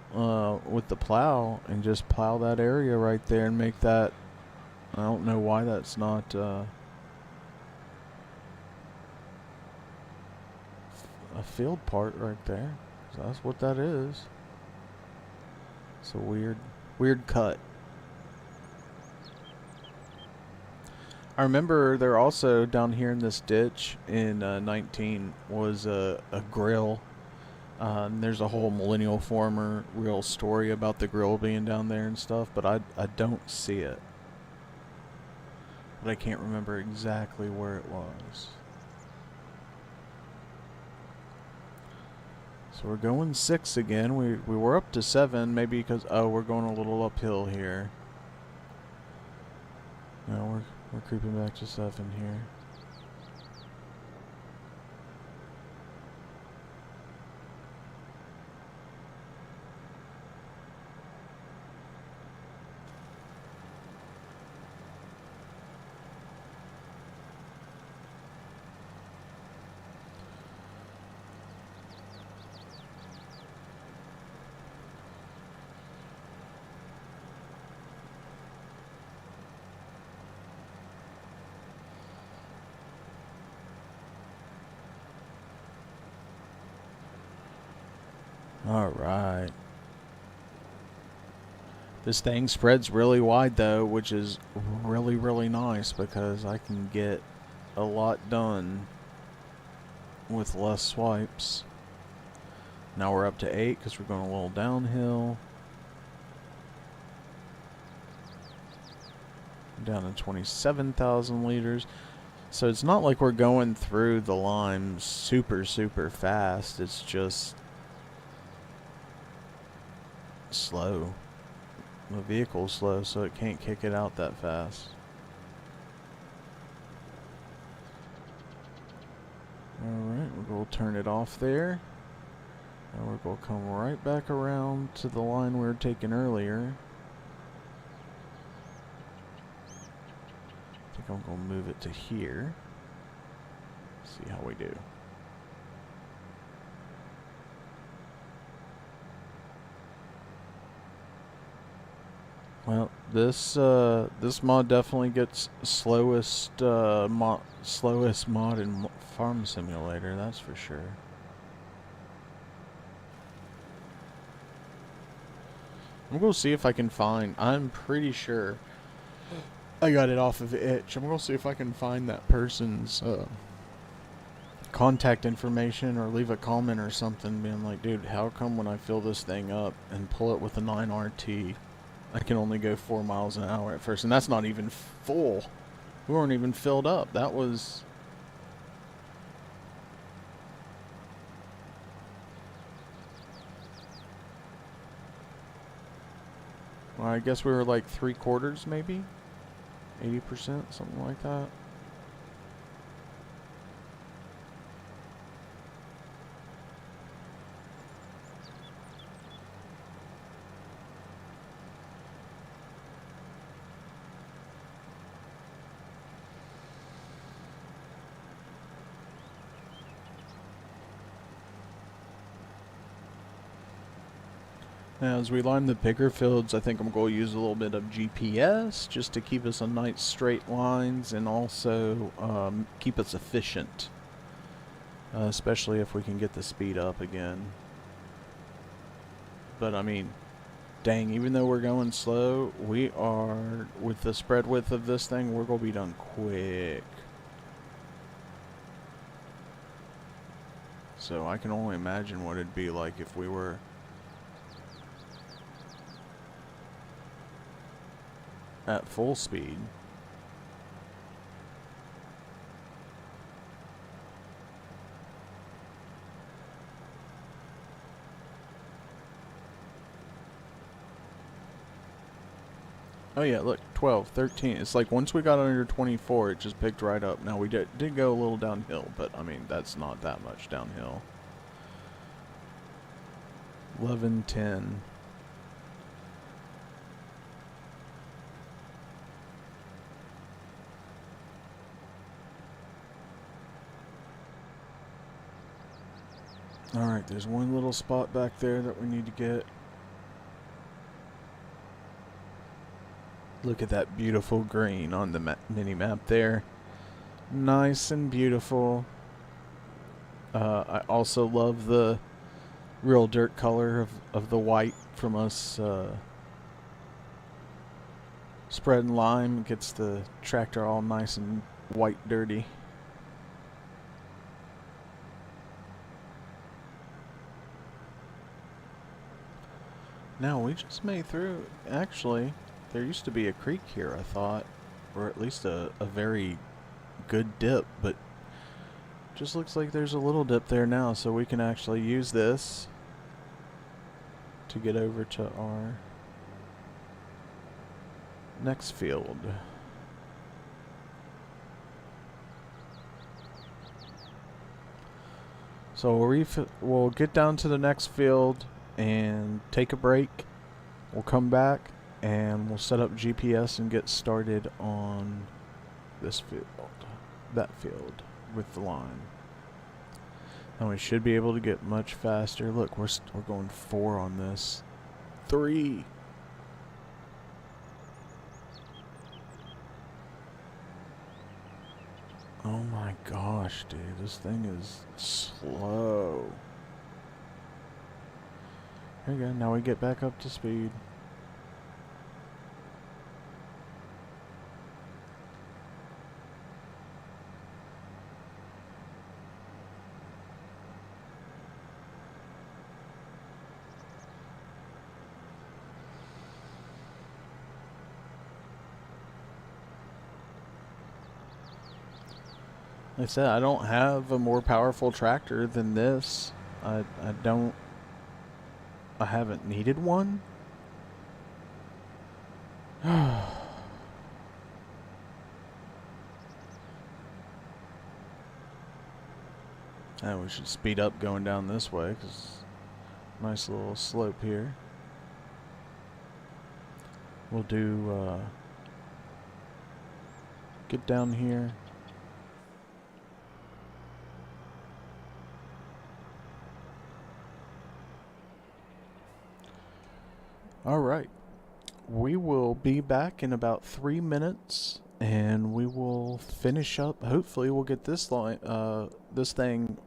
with the plow and just plow that area right there and make that. I don't know why that's not a field part right there. So that's what that is. It's a weird cut. I remember there also down here in this ditch in 19 was a grill. And there's a whole Millennial Farmer real story about the grill being down there and stuff, but I don't see it. But I can't remember exactly where it was. So we're going 6 again. We were up to 7, maybe because we're going a little uphill here. No, we're creeping back to 7 here. Alright. This thing spreads really wide though, which is really, really nice because I can get a lot done with less swipes. Now we're up to 8 because we're going a little downhill. Down to 27,000 liters. So it's not like we're going through the lime super, super fast. It's just slow. The vehicle's slow, so it can't kick it out that fast. Alright, we're going to turn it off there. And we're going to come right back around to the line we were taking earlier. I think I'm going to move it to here. See how we do. Well, this mod definitely gets slowest mod in Farm Simulator, that's for sure. I'm going to see if I can find, I'm pretty sure I got it off of Itch. I'm going to see if I can find that person's contact information or leave a comment or something being like, dude, how come when I fill this thing up and pull it with a 9RT, I can only go 4 miles an hour at first? And that's not even full. We weren't even filled up. That was... Well, I guess we were like 3/4 maybe? 80%, something like that. Now, as we line the bigger fields, I think I'm going to use a little bit of GPS just to keep us on nice straight lines and also keep us efficient. Especially if we can get the speed up again. But I mean, dang, even though we're going slow, we are, with the spread width of this thing, we're going to be done quick. So I can only imagine what it'd be like if we were at full speed. Oh yeah, look, 12, 13. It's like once we got under 24, it just picked right up. Now we did go a little downhill, but I mean, that's not that much downhill. 11, 10. Alright, there's one little spot back there that we need to get. Look at that beautiful green on the mini-map there. Nice and beautiful. I also love the real dirt color of the white from us spreading lime. Gets the tractor all nice and white dirty. Now we just made through. Actually, there used to be a creek here, I thought, or at least a very good dip, but just looks like there's a little dip there now, so we can actually use this to get over to our next field. So we'll get down to the next field and take a break. We'll come back and we'll set up GPS and get started on this field, that field with the line. And we should be able to get much faster. Look, we're going 4 on this. 3. Oh my gosh, dude, this thing is slow. There you go. Now we get back up to speed. Like I said, I don't have a more powerful tractor than this. I haven't needed one. Oh, we should speed up going down this way, because nice little slope here. We'll do, get down here. Alright, we will be back in about 3 minutes, and we will finish up. Hopefully we'll get this line, this thing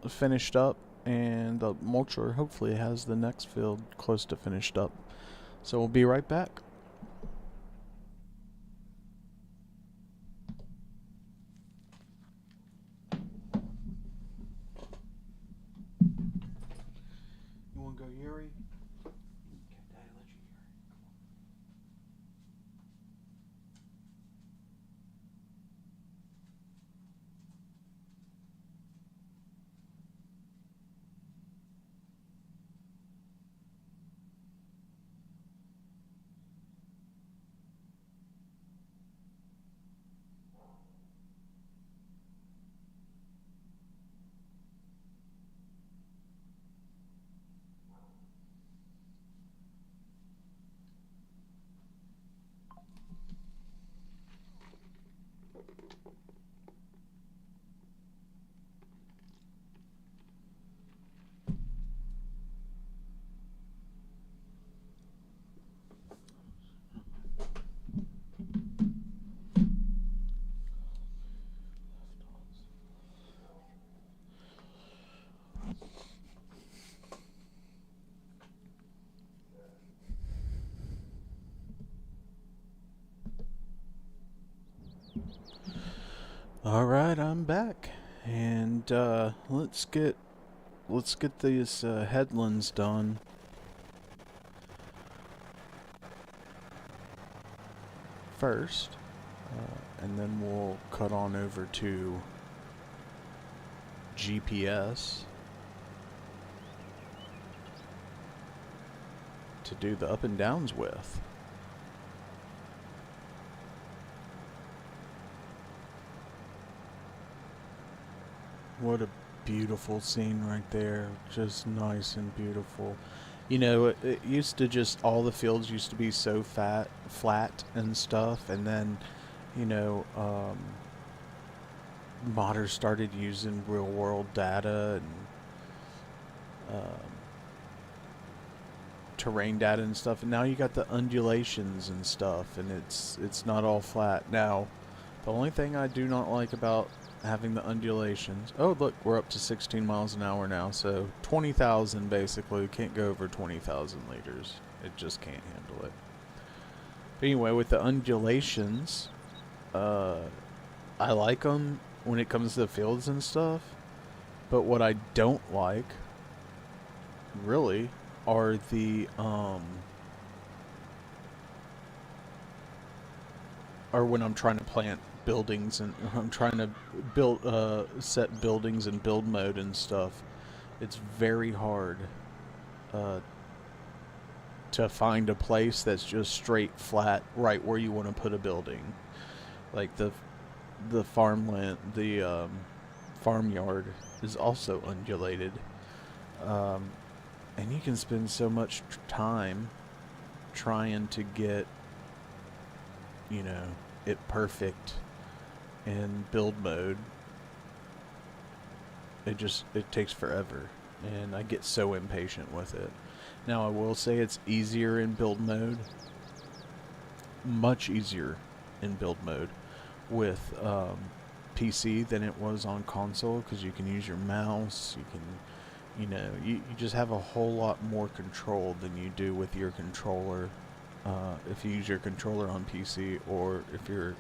finished up, and the mulcher hopefully has the next field close to finished up. So we'll be right back. You want to go Yuri? Alright, I'm back, and let's get these headlands done. First, and then we'll cut on over to GPS to do the up and downs with. What a beautiful scene right there. Just nice and beautiful. You know, it used to just, all the fields used to be so flat and stuff, and then, you know, modders started using real world data and terrain data and stuff, and now you got the undulations and stuff, and it's not all flat. Now, the only thing I do not like about having the undulations, oh look, we're up to 16 miles an hour now, so 20,000 basically. Can't go over 20,000 liters, it just can't handle it. But anyway, with the undulations, I like them when it comes to the fields and stuff, but what I don't like really are the or when I'm trying to plant buildings and I'm trying to build set buildings in build mode and stuff. It's very hard to find a place that's just straight flat right where you want to put a building. Like the farmland, the farmyard is also undulated, and you can spend so much time trying to get, you know, it perfect in build mode. It takes forever, and I get so impatient with it. Now I will say it's easier in build mode, much easier in build mode with PC than it was on console, because you can use your mouse, you can You know, you just have a whole lot more control than you do with your controller if you use your controller on PC or if you're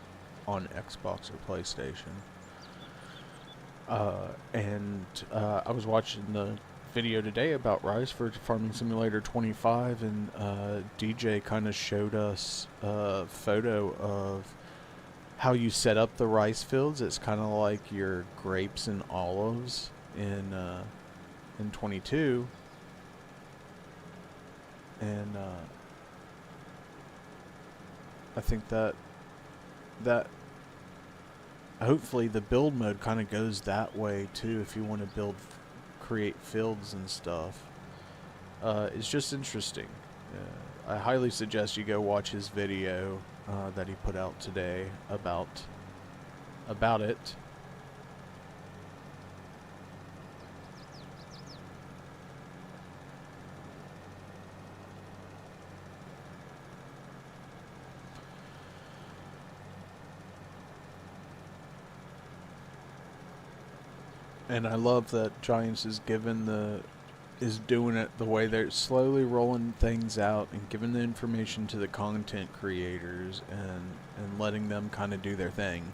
on Xbox or PlayStation. I was watching the video today about Rice for Farming Simulator 25, and DJ kind of showed us a photo of how you set up the rice fields. It's kind of like your grapes and olives in 22, and I think that hopefully the build mode kind of goes that way too. If you want to create fields and stuff, it's just interesting. I highly suggest you go watch his video that he put out today about it. And I love that Giants is doing it the way they're slowly rolling things out and giving the information to the content creators and letting them kind of do their thing.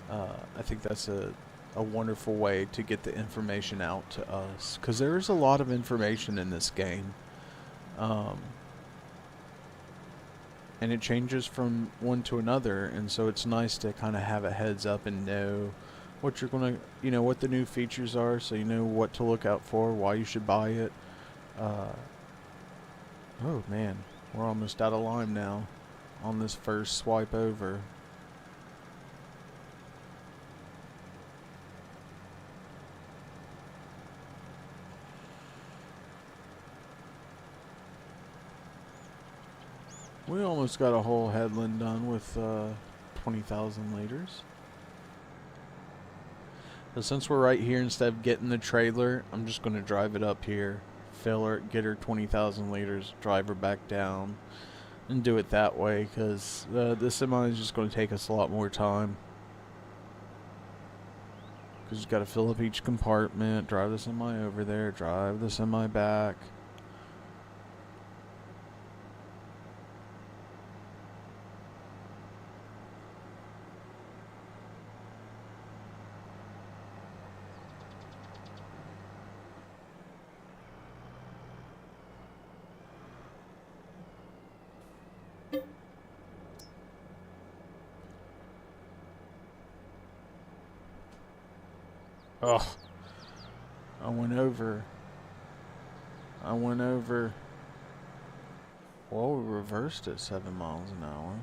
I think that's a wonderful way to get the information out to us, because there is a lot of information in this game. And it changes from one to another, and so it's nice to kind of have a heads up and know what you're gonna, what the new features are, so you know what to look out for, why you should buy it. Oh man, we're almost out of lime now on this first swipe over. We almost got a whole headland done with 20,000 liters. So since we're right here, instead of getting the trailer, I'm just going to drive it up here, fill her, get her 20,000 liters, drive her back down, and do it that way, because the semi is just going to take us a lot more time. Because you've got to fill up each compartment, drive the semi over there, drive the semi back. Oh, I went over. Well, we reversed at 7 miles an hour.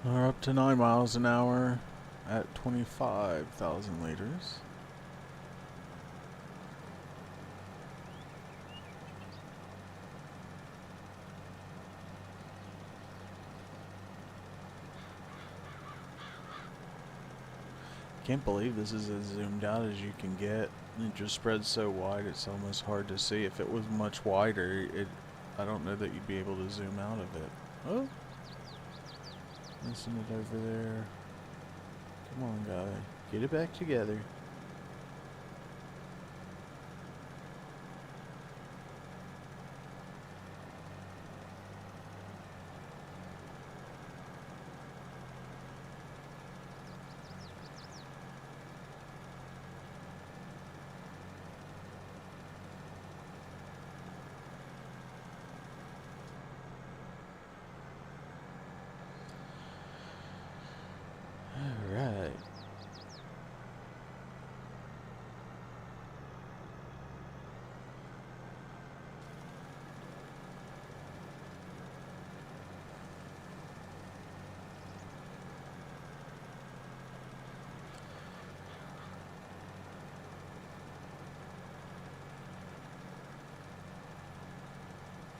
We're up to 9 miles an hour at 25,000 liters. Can't believe this is as zoomed out as you can get. It just spreads so wide it's almost hard to see. If it was much wider, I don't know that you'd be able to zoom out of it. Oh, missing it over there. Come on, guy, get it back together.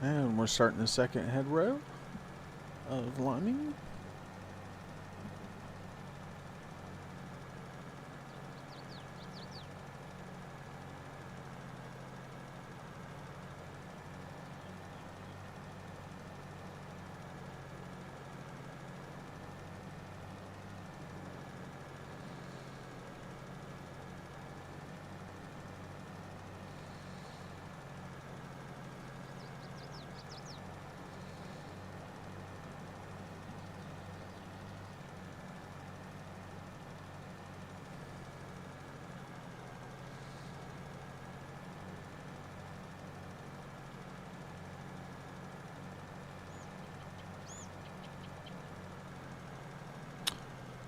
And we're starting the second head row of liming.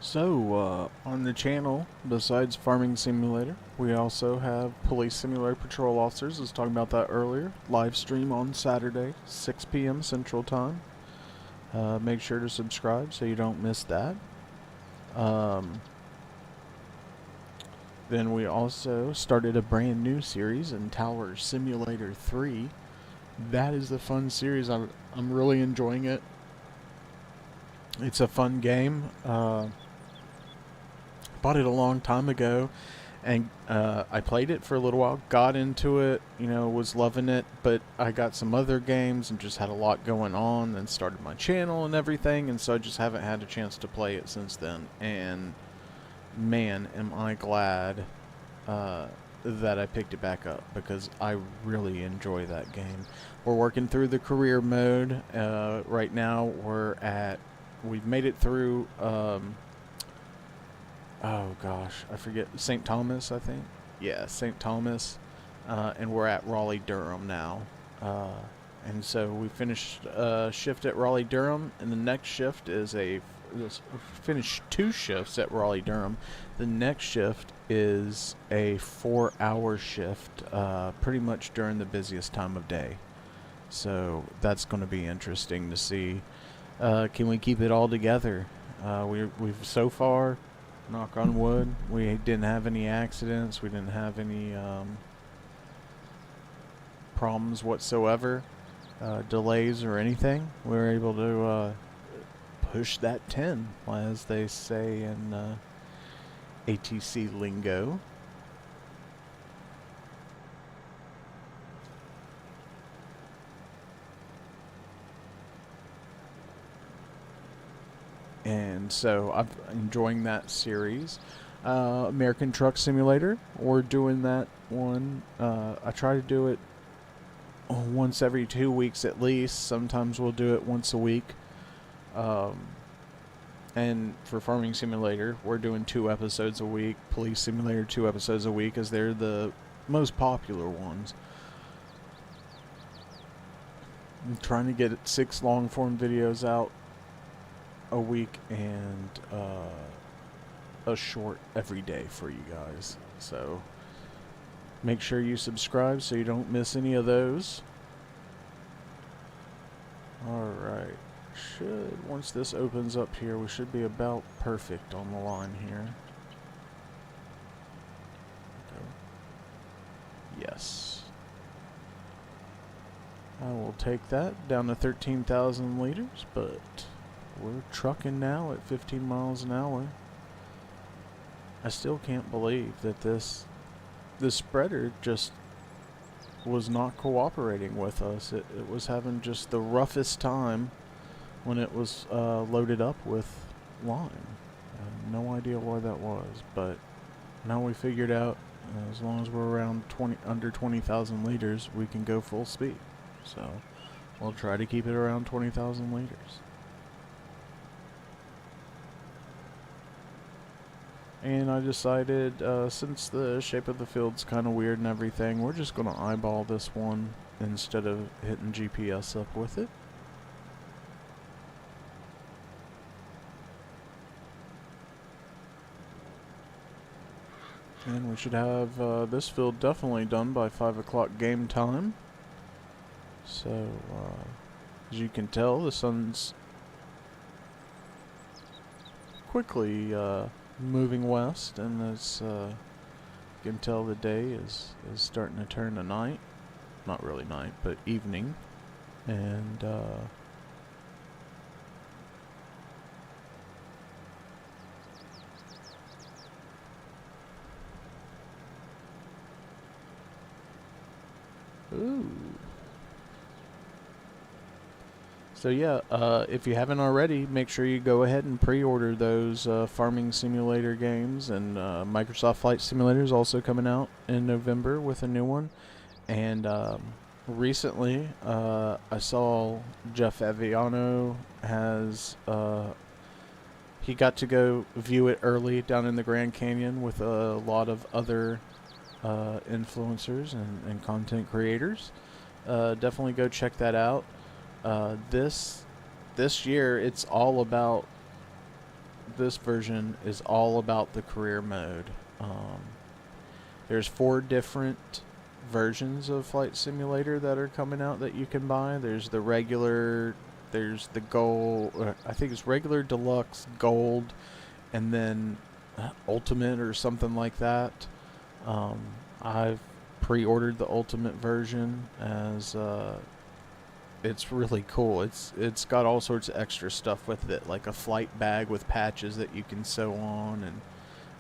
So, on the channel, besides Farming Simulator, we also have Police Simulator Patrol Officers. I was talking about that earlier. Live stream on Saturday, 6 p.m. Central Time. Make sure to subscribe so you don't miss that. Then we also started a brand new series in Tower Simulator 3. That is a fun series. I'm really enjoying it. It's a fun game. Bought it a long time ago, and I played it for a little while, got into it, you know, was loving it, but I got some other games and just had a lot going on, and started my channel and everything, and so I just haven't had a chance to play it since then. And man, am I glad that I picked it back up, because I really enjoy that game. We're working through the career mode. Right now we've made it through oh gosh, I forget, St. Thomas, I think. Yeah, St. Thomas. And we're at Raleigh-Durham now. And so we finished a shift at Raleigh-Durham, and the next shift is finished 2 shifts at Raleigh-Durham. The next shift is a 4-hour shift, pretty much during the busiest time of day. So that's going to be interesting to see. Can we keep it all together? We've so far, knock on wood, we didn't have any accidents, we didn't have any problems whatsoever, delays or anything. We were able to push that 10, as they say in ATC lingo. And so I'm enjoying that series. American Truck Simulator, we're doing that one. I try to do it once every 2 weeks at least. Sometimes we'll do it once a week. And for Farming Simulator, we're doing 2 episodes a week. Police Simulator, 2 episodes a week, as they're the most popular ones. I'm trying to get 6 long-form videos out a week, and a short every day for you guys. So make sure you subscribe so you don't miss any of those. Alright, once this opens up here, we should be about perfect on the line here. Yes. I will take that down to 13,000 liters, but we're trucking now at 15 miles an hour. I still can't believe that this spreader just was not cooperating with us. It was having just the roughest time when it was loaded up with lime. I have no idea why that was, but now we figured out as long as we're around under 20,000 liters, we can go full speed. So we'll try to keep it around 20,000 liters. And I decided, since the shape of the field's kind of weird and everything, we're just going to eyeball this one instead of hitting GPS up with it. And we should have this field definitely done by 5 o'clock game time. So, as you can tell, the sun's quickly moving west, and as you can tell, the day is starting to turn to night. Not really night, but evening. And ooh. So yeah, if you haven't already, make sure you go ahead and pre-order those farming simulator games. And Microsoft Flight Simulator is also coming out in November with a new one. And recently, I saw Jeff Aviano has he got to go view it early down in the Grand Canyon with a lot of other influencers and content creators. Definitely go check that out. This year, it's all about, this version is all about the career mode. There's 4 different versions of Flight Simulator that are coming out that you can buy. There's the regular, there's the gold, I think it's regular, deluxe, gold, and then ultimate or something like that. I've pre-ordered the ultimate version, as it's really cool. It's got all sorts of extra stuff with it, like a flight bag with patches that you can sew on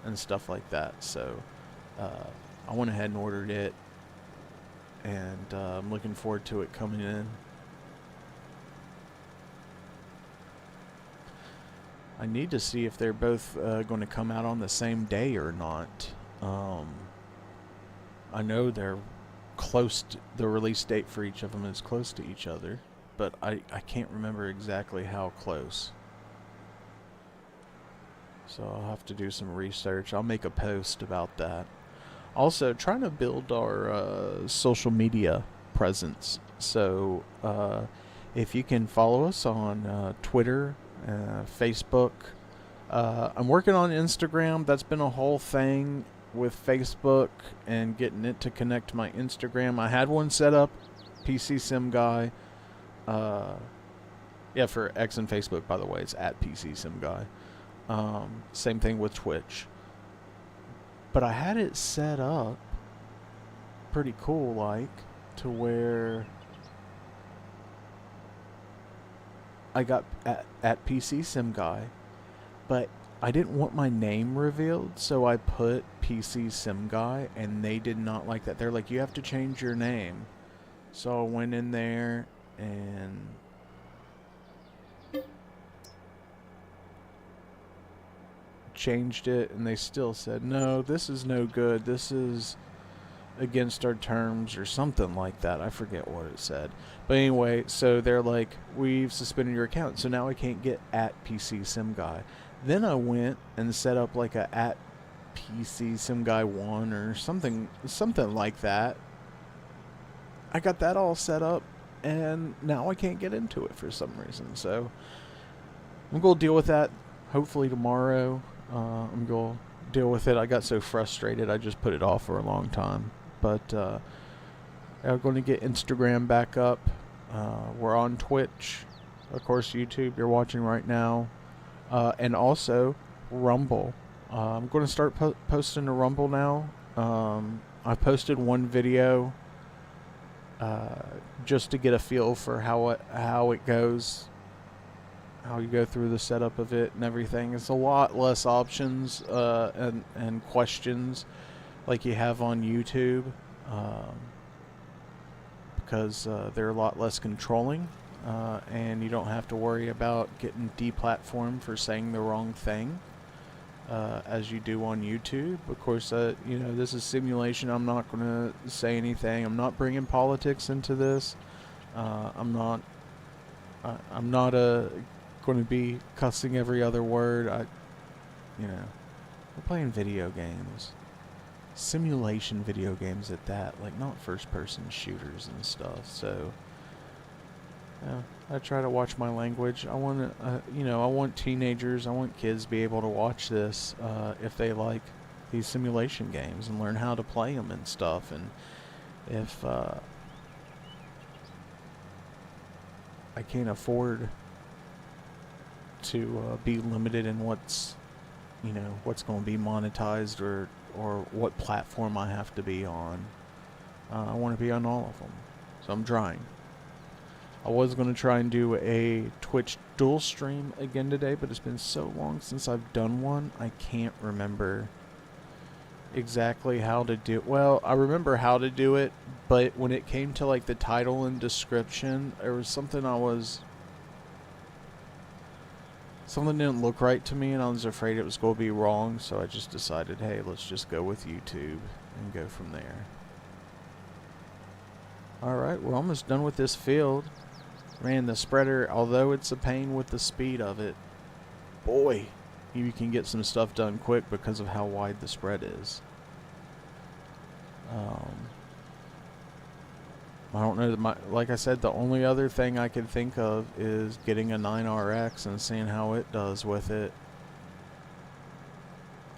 and stuff like that. So I went ahead and ordered it, and I'm looking forward to it coming in. I need to see if they're both going to come out on the same day or not. I know they're close to, the release date for each of them is close to each other, but I can't remember exactly how close. So I'll have to do some research. I'll make a post about that. Also, trying to build our social media presence. So if you can follow us on Twitter, Facebook. I'm working on Instagram. That's been a whole thing with Facebook and getting it to connect to my Instagram. I had one set up, pcsimguy. Yeah, for X and Facebook, by the way, it's at pcsimguy. Same thing with Twitch. But I had it set up pretty cool, like, to where I got at pcsimguy, but I didn't want my name revealed, so I put pcsimguy, and they did not like that. They're like, you have to change your name. So I went in there and changed it, and they still said, no, this is no good. This is against our terms or something like that. I forget what it said. But anyway, so they're like, we've suspended your account. So now I can't get at pcsimguy. Then I went and set up like a at pcsimguy1 or something like that. I got that all set up, and now I can't get into it for some reason. So I'm going to deal with that hopefully tomorrow. I'm going to deal with it. I got so frustrated, I just put it off for a long time. But I'm going to get Instagram back up. We're on Twitch, of course, YouTube you're watching right now, and also Rumble. I'm going to start posting to Rumble now. I posted one video just to get a feel for how it goes, how you go through the setup of it and everything. It's a lot less options and questions like you have on YouTube, because they're a lot less controlling, and you don't have to worry about getting deplatformed for saying the wrong thing as you do on YouTube. Of course, you know, this is simulation. I'm not going to say anything. I'm not bringing politics into this. I'm not going to be cussing every other word. We're playing video games, simulation video games at that, like not first-person shooters and stuff. So, yeah, I try to watch my language. I want to, I want teenagers, I want kids to be able to watch this if they like these simulation games and learn how to play them and stuff. And if I can't afford to be limited in what's going to be monetized or what platform I have to be on. I want to be on all of them, so I'm trying. I was going to try and do a Twitch dual stream again today, but it's been so long since I've done one, I can't remember exactly how to do it. Well, I remember how to do it, but when it came to like the title and description, there was something something didn't look right to me, and I was afraid it was going to be wrong, so I just decided, hey, let's just go with YouTube and go from there. Alright, we're almost done with this field. Man, the spreader, although it's a pain with the speed of it, boy, you can get some stuff done quick because of how wide the spread is. I don't know, like I said, the only other thing I could think of is getting a 9RX and seeing how it does with it.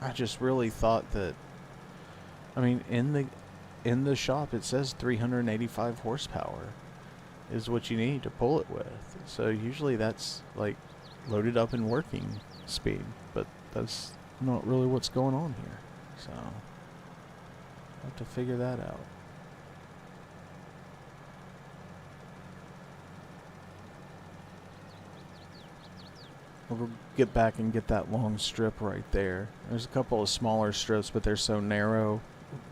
I just really thought that, I mean, in the shop it says 385 horsepower is what you need to pull it with. So usually that's like loaded up in working speed, but that's not really what's going on here. So I'll have to figure that out. We'll get back and get that long strip right there. There's a couple of smaller strips, but they're so narrow,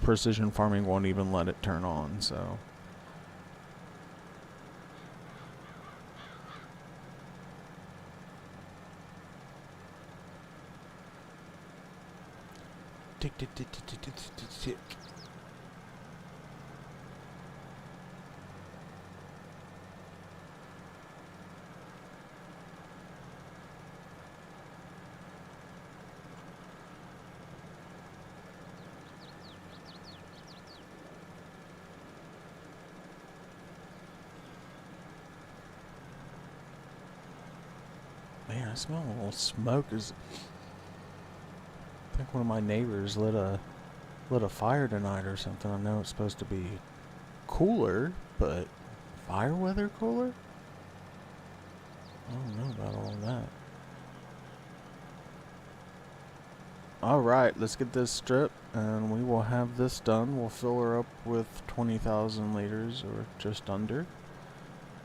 precision farming won't even let it turn on, so. Tick, tick, tick, tick, tick, tick, tick, tick. Man, I smell a little smoke. I think one of my neighbors lit a fire tonight or something. I know it's supposed to be cooler, but fire weather cooler? I don't know about all that. Alright, let's get this strip and we will have this done. We'll fill her up with 20,000 liters or just under.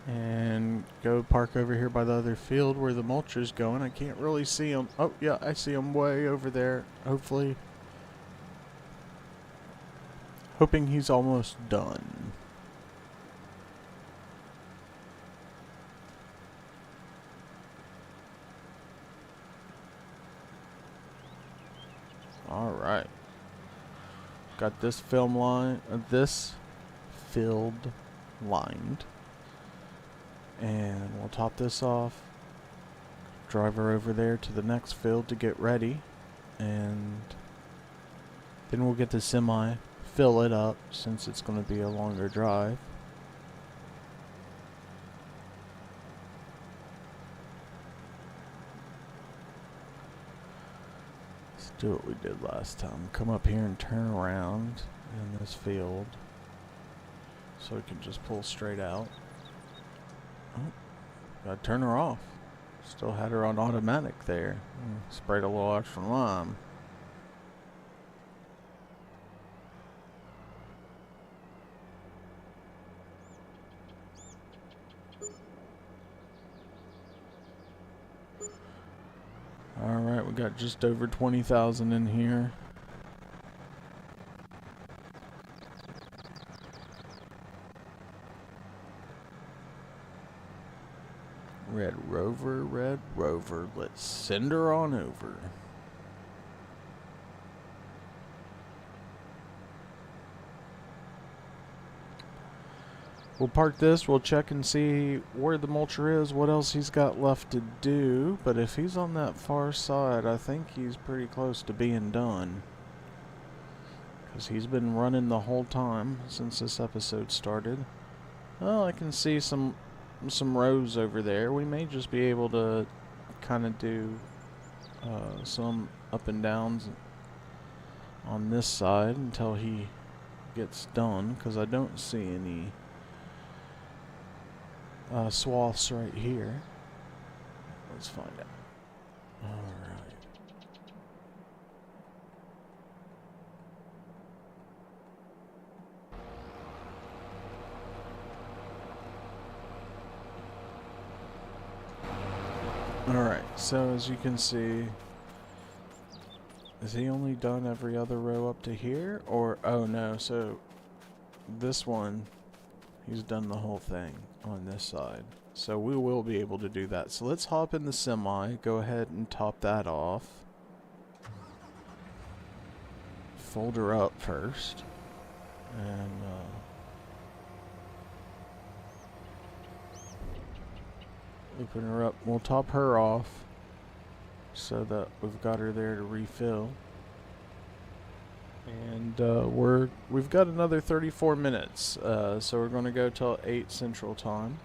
And go park over here by the other field where the mulcher's going. I can't really see him. Oh, yeah, I see him way over there. Hopefully. Hoping he's almost done. Alright. Got this field lined. And we'll top this off, drive her over there to the next field to get ready, and then we'll get the semi, fill it up since it's going to be a longer drive. Let's do what we did last time. Come up here and turn around in this field so we can just pull straight out. Oh, gotta turn her off. Still had her on automatic there. Sprayed a little extra lime. Alright, we got just over 20,000 in here. Red Rover, let's send her on over. We'll park this, we'll check and see where the mulcher is, what else he's got left to do, but if he's on that far side, I think he's pretty close to being done. Because he's been running the whole time since this episode started. Well, I can see some rows over there. We may just be able to kind of do some up and downs on this side until he gets done, because I don't see any swaths right here. Let's find out. Alright. Alright, so as you can see, is he only done every other row up to here? Or, oh no, so this one, he's done the whole thing on this side. So we will be able to do that. So let's hop in the semi, go ahead and top that off. Fold her up first. And, open her up. We'll top her off so that we've got her there to refill. And we've got another 34 minutes, so we're going to go till 8 Central Time,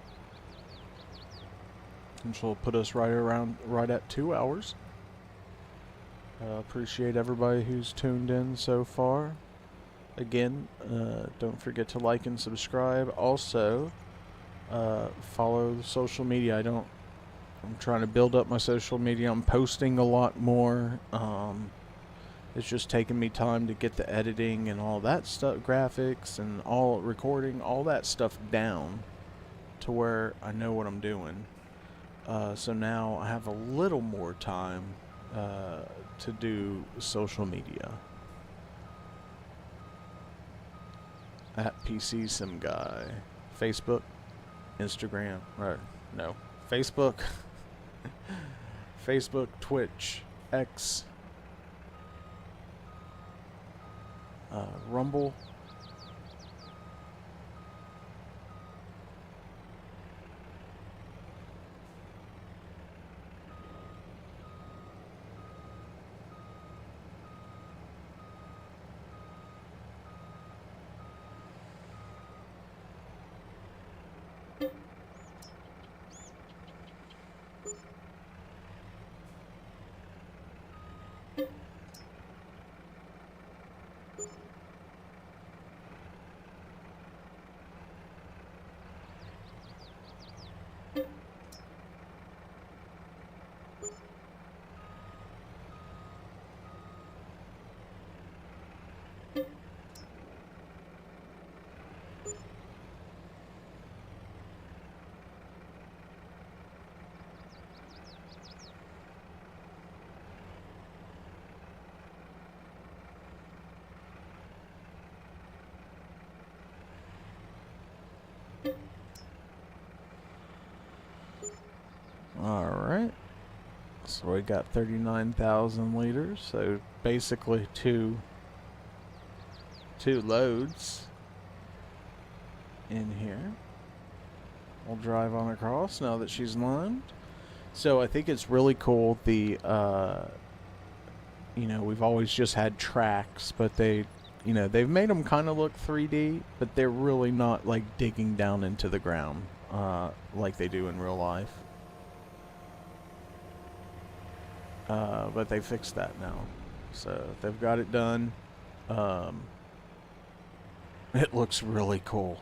which will put us right at 2 hours. Appreciate everybody who's tuned in so far. Again, don't forget to like and subscribe. Also, follow the social media. I'm trying to build up my social media. I'm posting a lot more. It's just taking me time to get the editing and all that stuff, graphics and all recording, all that stuff down to where I know what I'm doing. So now I have a little more time to do social media. At pcsimguy. Facebook, Instagram, or no, Facebook, Facebook, Twitch, X, Rumble, Alright, so we got 39,000 liters, so basically two loads in here. We'll drive on across now that she's limed. So I think it's really cool, the, you know, we've always just had tracks, but they've made them kind of look 3D, but they're really not like digging down into the ground like they do in real life. But they fixed that now, so they've got it done. It looks really cool.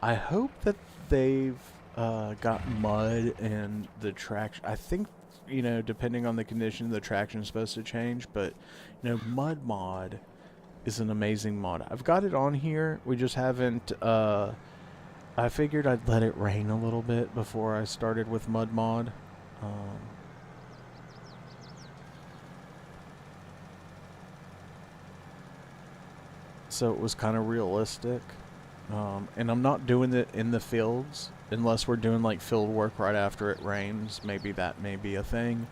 I hope that they've got mud and the traction. I think, you know, depending on the condition, the traction is supposed to change, but you know, mud mod is an amazing mod. I've got it on here. We just haven't. I figured I'd let it rain a little bit before I started with mud mod. So it was kind of realistic. And I'm not doing it in the fields unless we're doing like field work right after it rains. Maybe that may be a thing,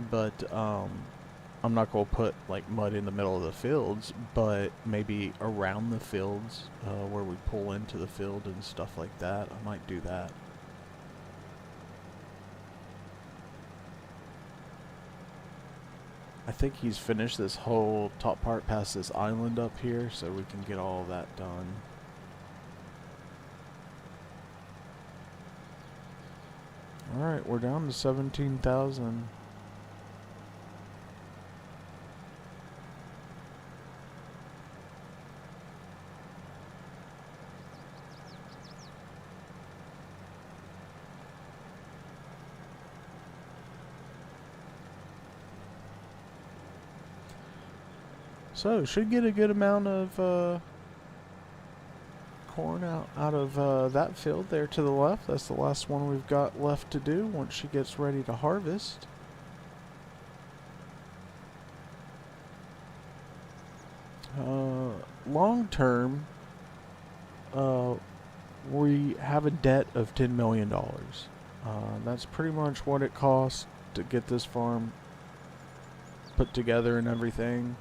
but I'm not going to put like mud in the middle of the fields, but maybe around the fields where we pull into the field and stuff like that. I might do that. I think he's finished this whole top part past this island up here, so we can get all of that done. Alright, we're down to 17,000. So, should get a good amount of corn out of that field there to the left. That's the last one we've got left to do once she gets ready to harvest. Long term, we have a debt of $10 million. That's pretty much what it costs to get this farm put together and everything.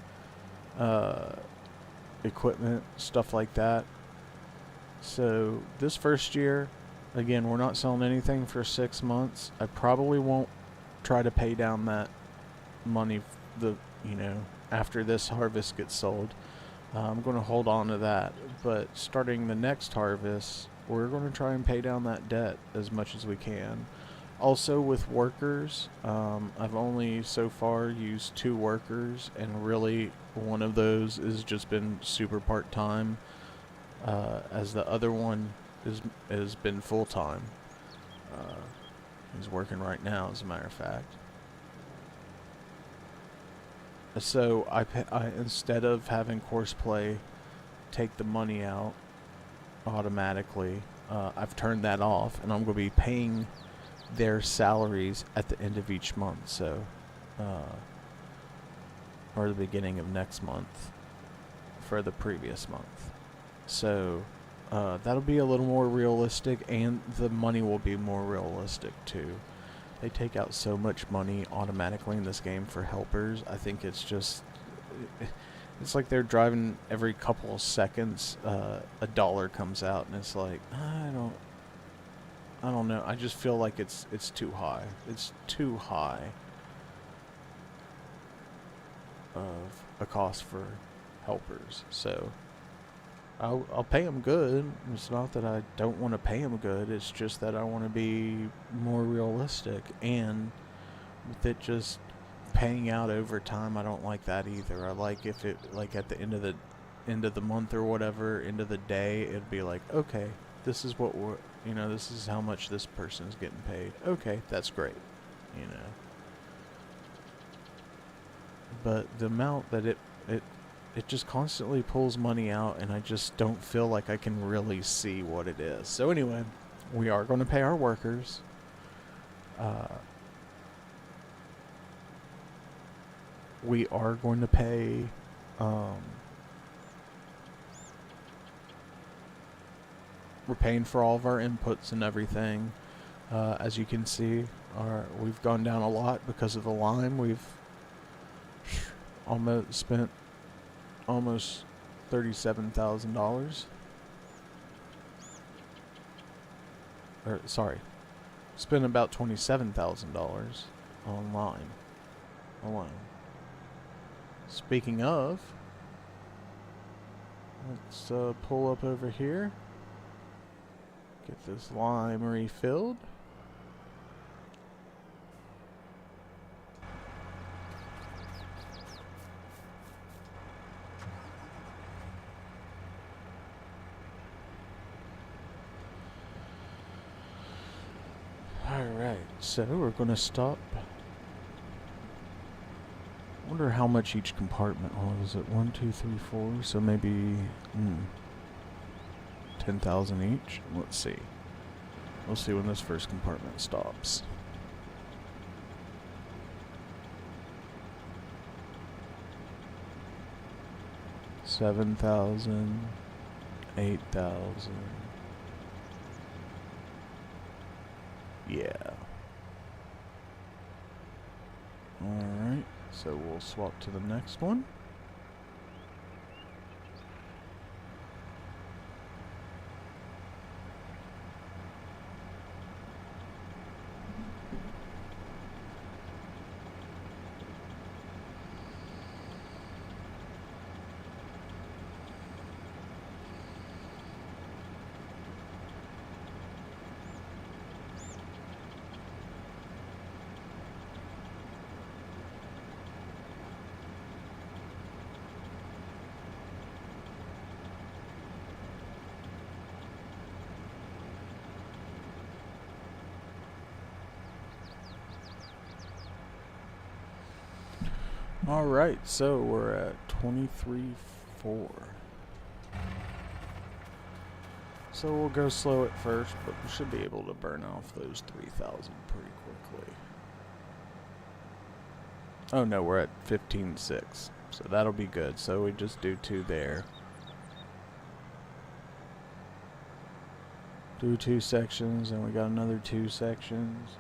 Equipment, stuff like that. So this first year, again, we're not selling anything for 6 months. I probably won't try to pay down that money after this harvest gets sold. I'm going to hold on to that, but starting the next harvest, we're going to try and pay down that debt as much as we can. Also with workers, I've only so far used 2 workers, and really one of those has just been super part-time, as the other one has been full-time. He's working right now, as a matter of fact. So I instead of having Courseplay take the money out automatically, I've turned that off, and I'm going to be paying their salaries at the end of each month, so or the beginning of next month for the previous month. So that'll be a little more realistic, and the money will be more realistic too. They take out so much money automatically in this game for helpers. I think it's just, it's like they're driving every couple of seconds, a dollar comes out, and it's like, I don't know. I just feel like it's too high. It's too high of a cost for helpers. So I'll pay them good. It's not that I don't want to pay them good. It's just that I want to be more realistic. And with it just paying out over time, I don't like that either. I like if it, like, at the end of the month or whatever, end of the day, it'd be like, okay, this is what we're, this is how much this person's getting paid. Okay, that's great, But the amount that it just constantly pulls money out, and I just don't feel like I can really see what it is. So anyway, we are going to pay our workers. We are going to pay we're paying for all of our inputs and everything. As you can see, we've gone down a lot because of the lime. We've spent almost $37,000. Or sorry, spent about $27,000 on lime alone. Speaking of, let's pull up over here. Get this lime refilled. Alright, so we're going to stop. I wonder how much each compartment was. It 1, 2, 3, 4, so maybe 10,000 each. Let's see. We'll see when this first compartment stops. 7,000, 8,000. Yeah. Alright, so we'll swap to the next one. Alright, so we're at 23.4. So we'll go slow at first, but we should be able to burn off those 3,000 pretty quickly. Oh no, we're at 15.6, so that'll be good. So we just do 2 there. Do 2 sections, and we got another 2 sections.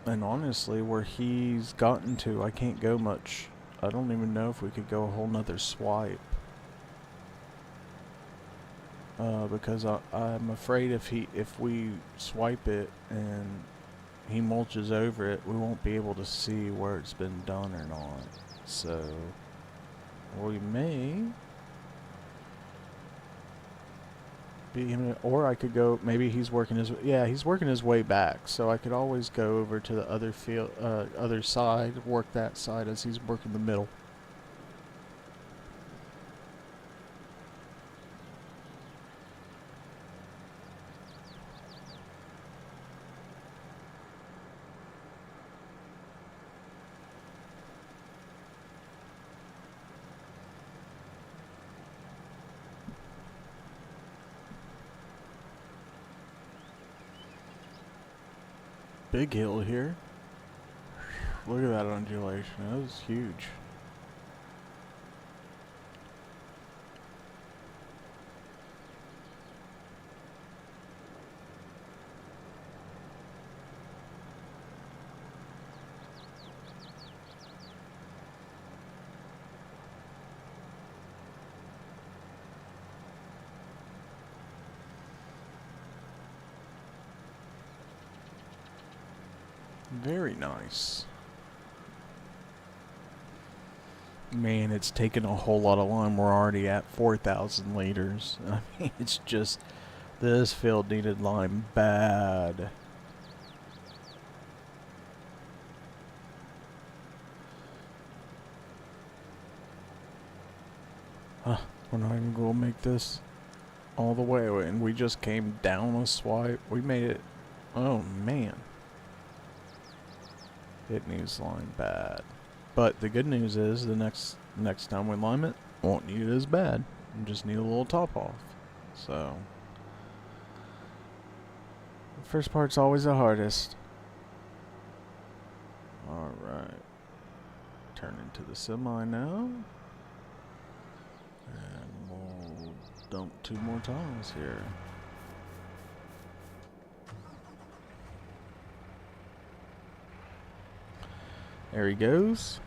And honestly, where he's gotten to, I can't go much. I don't even know if we could go a whole nother swipe. Because I'm afraid if we swipe it and he mulches over it, we won't be able to see where it's been done or not. So we may be, or I could go. Maybe he's working his he's working his way back. So I could always go over to the other field, other side, work that side as he's working the middle. Big hill here. Look at that undulation. That was huge. Very nice. Man, it's taken a whole lot of lime. We're already at 4,000 liters. I mean, it's just, this field needed lime bad. We're not even going to make this all the way, and we just came down a swipe. We made it. Oh, man. It needs lime bad. But the good news is the next time we lime it, won't need it as bad. We just need a little top off. So the first part's always the hardest. Alright. Turn into the semi now. And we'll dump 2 more tiles here. There he goes.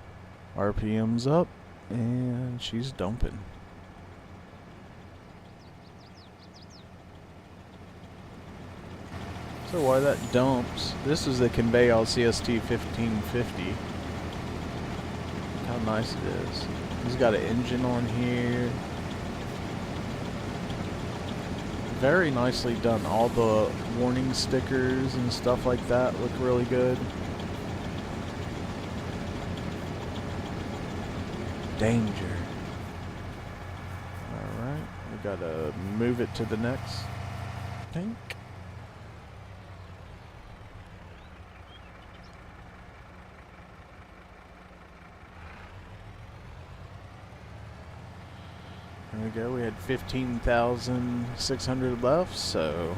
RPM's up, and she's dumping. So while that dumps, this is the Conveyal CST 1550. Look how nice it is. He's got an engine on here. Very nicely done. All the warning stickers and stuff like that look really good. Danger. Alright, we gotta move it to the next tank. There we go, we had 15,600 left, so.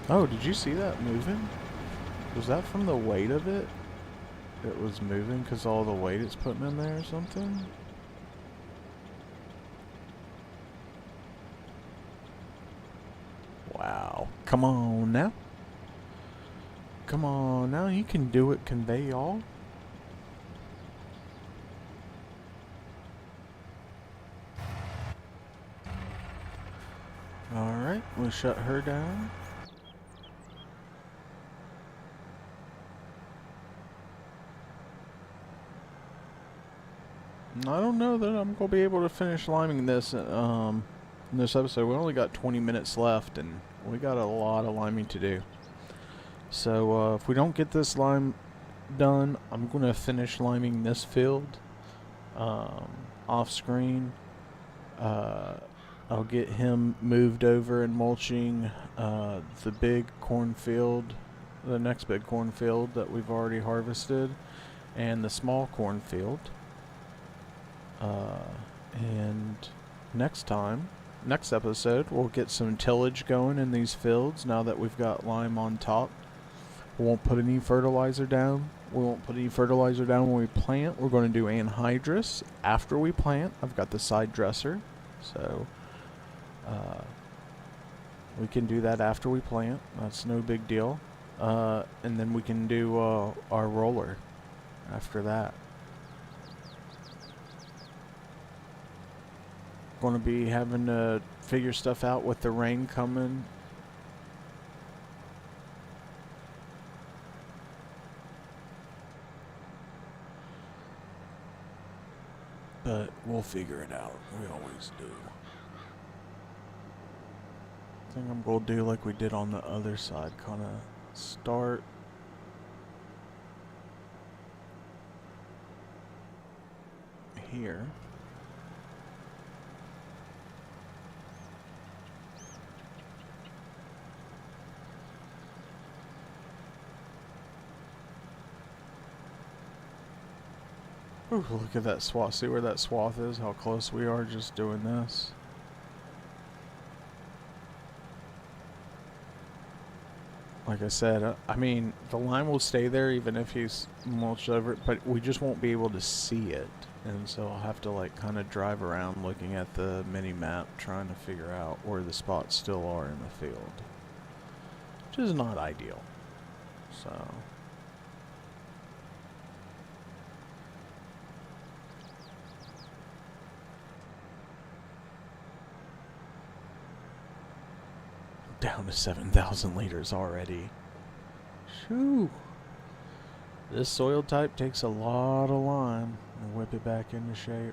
Oh, did you see that moving? Was that from the weight of it? It was moving because all the weight it's putting in there or something? Wow. Come on now. Come on now. You can do it, Conveyal. Alright, we'll shut her down. I don't know that I'm going to be able to finish liming this in this episode. We only got 20 minutes left, and we got a lot of liming to do. So if we don't get this lime done, I'm going to finish liming this field off screen. I'll get him moved over and mulching the big cornfield, the next big cornfield that we've already harvested. and the small cornfield. And next episode, we'll get some tillage going in these fields now that we've got lime on top. We won't put any fertilizer down. We won't put any fertilizer down when we plant. We're going to do anhydrous after we plant. I've got the side dresser, so we can do that after we plant. That's no big deal. And then we can do our roller after that. Going to be having to figure stuff out with the rain coming. But we'll figure it out. We always do. I think I'm going to do like we did on the other side. Kind of start here. Ooh, look at that swath. See where that swath is? How close we are just doing this. Like I said, I mean, the line will stay there even if he's mulched over it, but we just won't be able to see it. And so I'll have to like kind of drive around looking at the mini map trying to figure out where the spots still are in the field. Which is not ideal. So... down to 7,000 liters already. Shoo! This soil type takes a lot of lime and whip it back into shape.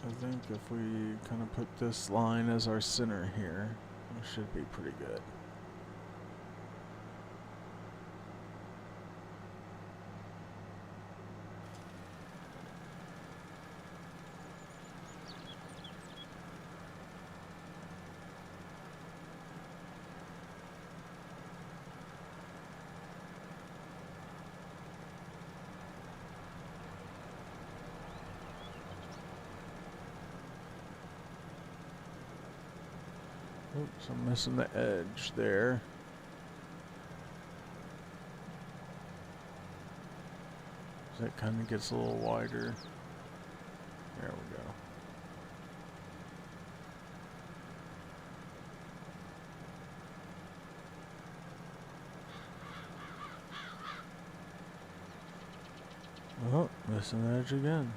I think if we kind of put this line as our center here, it should be pretty good. Oops, I'm missing the edge there. So that kind of gets a little wider. There we go. Oh, missing the edge again.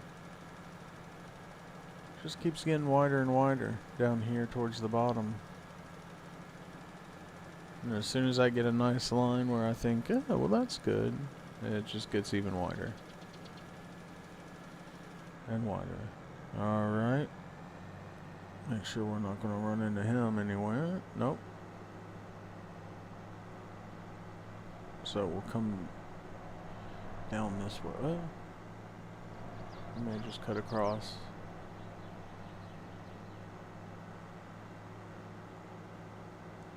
Just keeps getting wider and wider down here towards the bottom. And as soon as I get a nice line where I think, oh, well that's good, it just gets even wider. And wider. Alright. Make sure we're not going to run into him anywhere. Nope. So we'll come down this way. I may just cut across.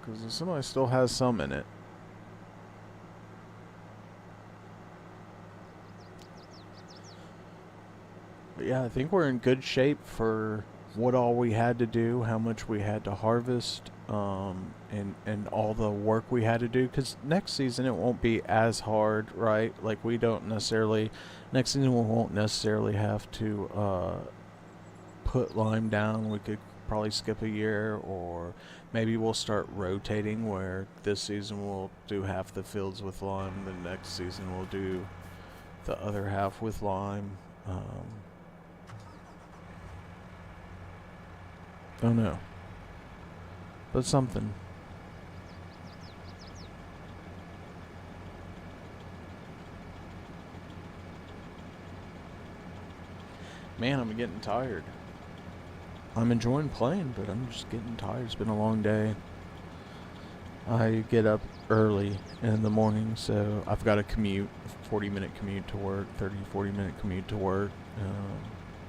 Because the semi still has some in it. But yeah, I think we're in good shape for what all we had to do, how much we had to harvest, and all the work we had to do. Because next season it won't be as hard, right? Like we don't necessarily, next season we won't necessarily have to put lime down. We could probably skip a year, or maybe we'll start rotating where this season we'll do half the fields with lime, the next season we'll do the other half with lime. Don't know, but something. Man, I'm getting tired. I'm enjoying playing, but I'm just getting tired. It's been a long day. I get up early in the morning, so I've got a commute, 40-minute commute to work, 40-minute commute to work,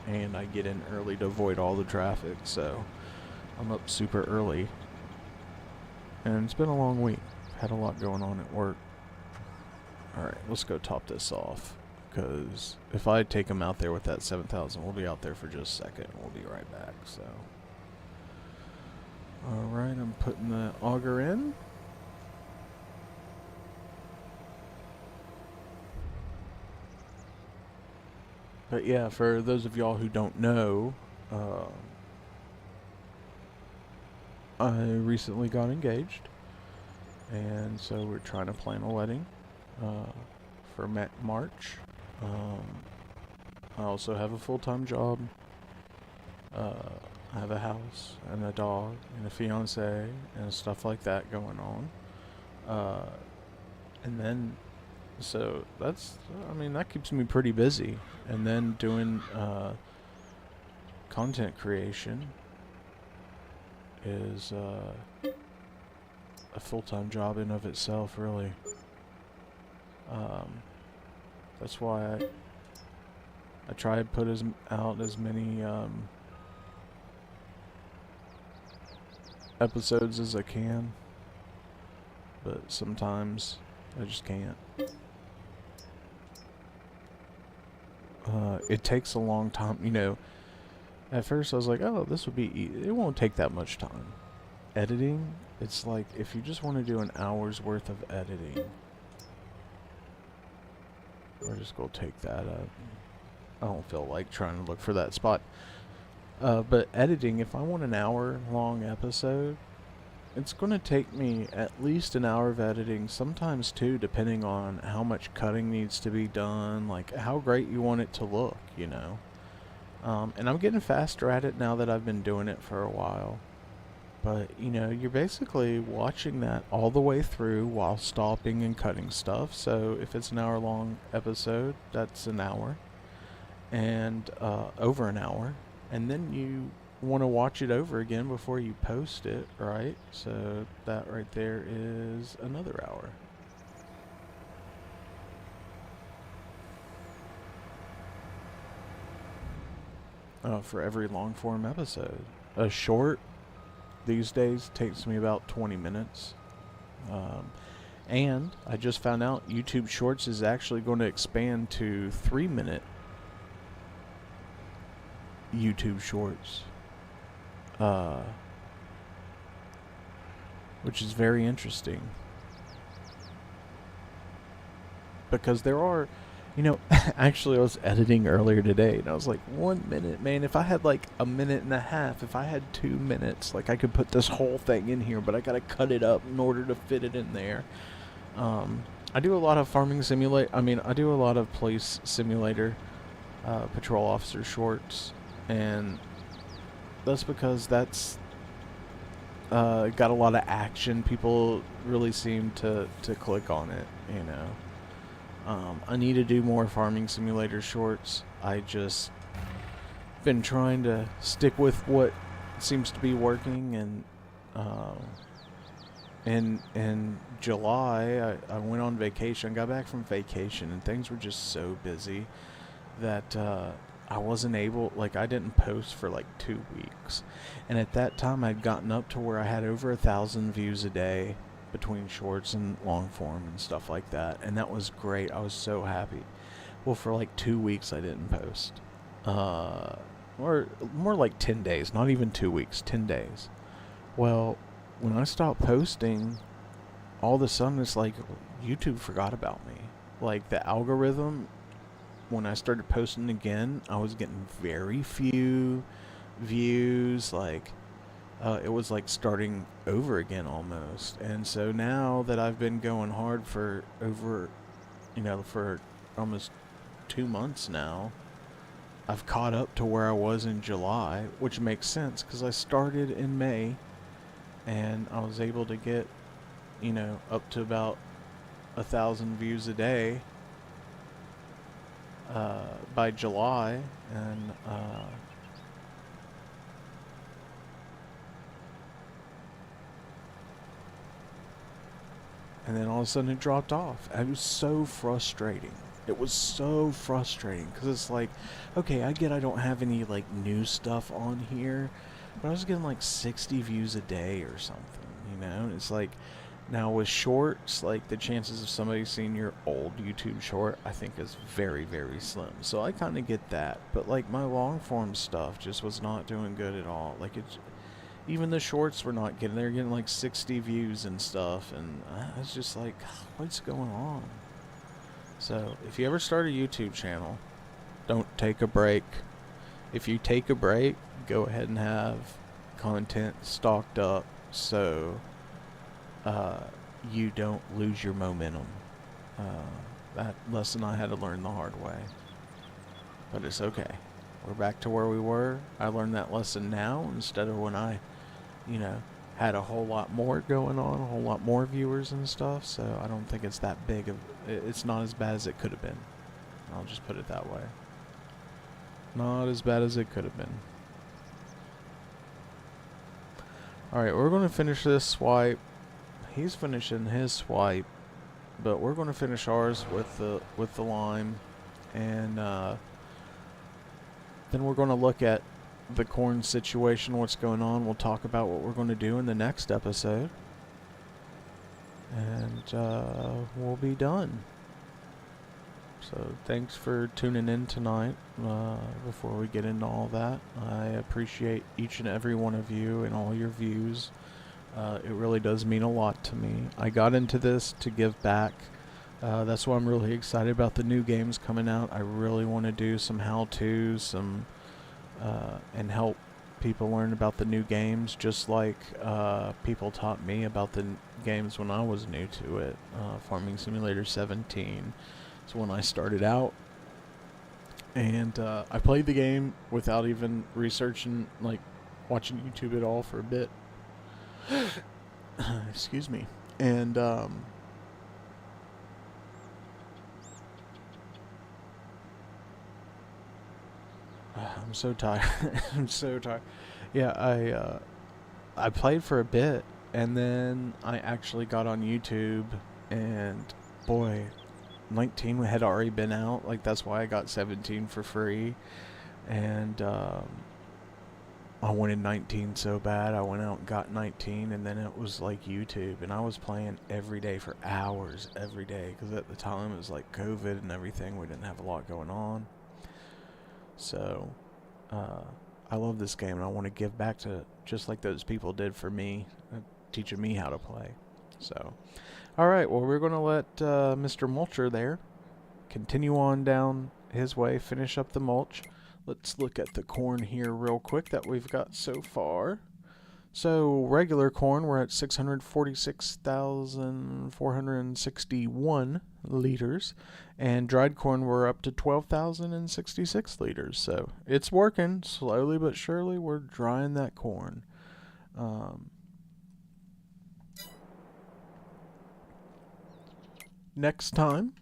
and I get in early to avoid all the traffic, so I'm up super early. And it's been a long week. Had a lot going on at work. Alright, let's go top this off. Because if I take him out there with that 7,000, we'll be out there for just a second. We'll be right back, so. Alright, I'm putting the auger in. But yeah, for those of y'all who don't know, I recently got engaged. And so we're trying to plan a wedding for March. I also have a full-time job. I have a house and a dog and a fiance and stuff like that going on. And then, so that's, I mean, that keeps me pretty busy. And then doing content creation is a full-time job in of itself, really. That's why I try to put out as many episodes as I can, but sometimes I just can't. It takes a long time, you know. At first I was like, oh, this would be it won't take that much time. Editing, it's like if you just want to do an hour's worth of editing, we're just gonna take that up. I don't feel like trying to look for that spot. But editing, if I want an hour-long episode, it's going to take me at least an hour of editing, sometimes two, depending on how much cutting needs to be done, like how great you want it to look, you know. And I'm getting faster at it now that I've been doing it for a while. But, you know, you're basically watching that all the way through while stopping and cutting stuff. So if it's an hour-long episode, that's an hour. And over an hour. And then you want to watch it over again before you post it, right? So that right there is another hour. For every long form episode. A short these days takes me about 20 minutes. And I just found out YouTube Shorts is actually going to expand to 3-minute YouTube Shorts, which is very interesting, because there are, you know, actually I was editing earlier today and I was like, 1 minute, man, if I had like a minute and a half, if I had 2 minutes, like I could put this whole thing in here, but I gotta cut it up in order to fit it in there. I do a lot of farming simulate, I do a lot of police simulator, patrol officer shorts. And that's because that's got a lot of action. People really seem to click on it, you know. I need to do more farming simulator shorts. I just been trying to stick with what seems to be working. And in July, I went on vacation, got back from vacation, and things were just so busy that I wasn't able, like, I didn't post for like 2 weeks. And at that time I'd gotten up to where I had over 1,000 views a day between shorts and long form and stuff like that, and that was great. I was so happy. Well, for like 2 weeks I didn't post, or more like 10 days, not even 2 weeks, 10 days. Well, when I stopped posting, all of a sudden it's like YouTube forgot about me. Like, the algorithm, when I started posting again, I was getting very few views. Like, it was like starting over again almost. And so now that I've been going hard for over, you know, for almost 2 months now, I've caught up to where I was in July, which makes sense because I started in May and I was able to get, you know, up to about 1,000 views a day by July. And then all of a sudden it dropped off. It was so frustrating. It was so frustrating because it's like, okay, I get I don't have any like new stuff on here, but I was getting like 60 views a day or something, you you know? It's like, now with shorts, like the chances of somebody seeing your old YouTube short, I think is very, very slim. So I kind of get that. But like my long form stuff just was not doing good at all. Like even the shorts were not getting, they're getting like 60 views and stuff. And I was just like, what's going on? So if you ever start a YouTube channel, don't take a break. If you take a break, go ahead and have content stocked up so you don't lose your momentum. That lesson I had to learn the hard way. But it's okay. We're back to where we were. I learned that lesson now instead of when I, had a whole lot more going on, a whole lot more viewers and stuff. So I don't think it's that big of, it's not as bad as it could have been. I'll just put it that way. Not as bad as it could have been. Alright, we're going to finish this swipe. He's finishing his swipe, but we're going to finish ours with the lime, and then we're going to look at the corn situation, what's going on. We'll talk about what we're going to do in the next episode, and we'll be done. So thanks for tuning in tonight. Before we get into all that, I appreciate each and every one of you and all your views. It really does mean a lot to me. I got into this to give back. That's why I'm really excited about the new games coming out. I really want to do some how-tos, and help people learn about the new games, just like people taught me about the games when I was new to it. Farming Simulator 17 is when I started out. And I played the game without even researching, like watching YouTube at all for a bit. Excuse me. And I'm so tired. I'm so tired. Yeah, I played for a bit, and then I actually got on YouTube, and boy, 19 had already been out. Like, that's why I got 17 for free. And I wanted 19 so bad. I went out and got 19, and then it was like YouTube, and I was playing every day for hours every day, because at the time it was like COVID and everything. We didn't have a lot going on. So I love this game, and I want to give back to just like those people did for me, teaching me how to play. So alright, well, we're going to let Mr. Mulcher there continue on down his way, finish up the mulch. Let's look at the corn here real quick that we've got so far. So regular corn, we're at 646,461 liters. And dried corn, we're up to 12,066 liters. So it's working slowly but surely. We're drying that corn. Next time,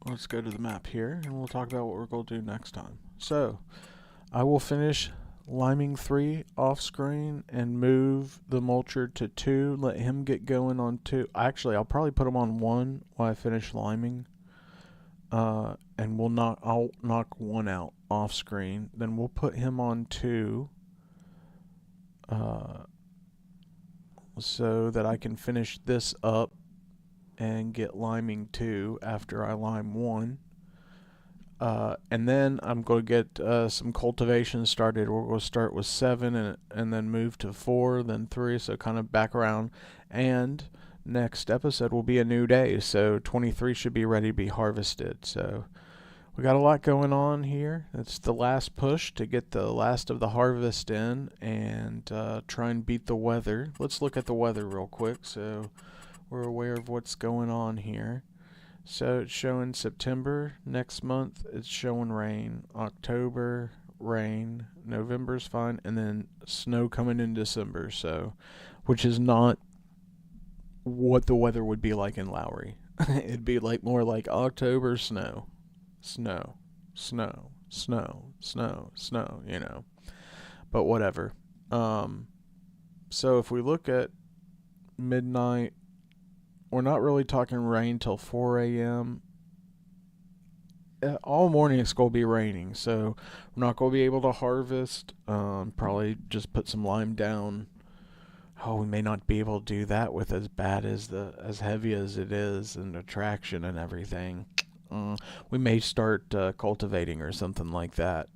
let's go to the map here, and we'll talk about what we're going to do next time. So, I will finish liming 3 off screen and move the mulcher to 2, let him get going on 2. Actually, I'll probably put him on 1 while I finish liming. And I'll knock 1 out off screen. Then we'll put him on 2. So that I can finish this up and get liming 2 after I lime 1. And then I'm going to get some cultivation started. We're going to start with 7 and then move to 4, then 3, so kind of back around. And next episode will be a new day, so 23 should be ready to be harvested. So we got a lot going on here. It's the last push to get the last of the harvest in and try and beat the weather. Let's look at the weather real quick so we're aware of what's going on here. So it's showing September. Next month it's showing rain. October, rain. November's fine. And then snow coming in December. So, which is not what the weather would be like in Lowry. It'd be like more like October snow. Snow. Snow. Snow. Snow. Snow, you know. But whatever. So if we look at midnight, we're not really talking rain till 4 a.m. All morning it's going to be raining, so we're not going to be able to harvest. Probably just put some lime down Oh, we may not be able to do that with as bad as heavy as it is and the traction and everything. We may start cultivating or something like that,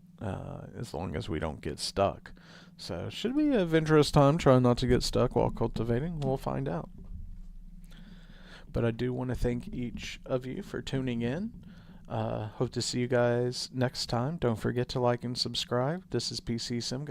as long as we don't get stuck. So, should be an adventurous time trying not to get stuck while cultivating. We'll find out. But I do want to thank each of you for tuning in. Hope to see you guys next time. Don't forget to like and subscribe. This is pcsimguy.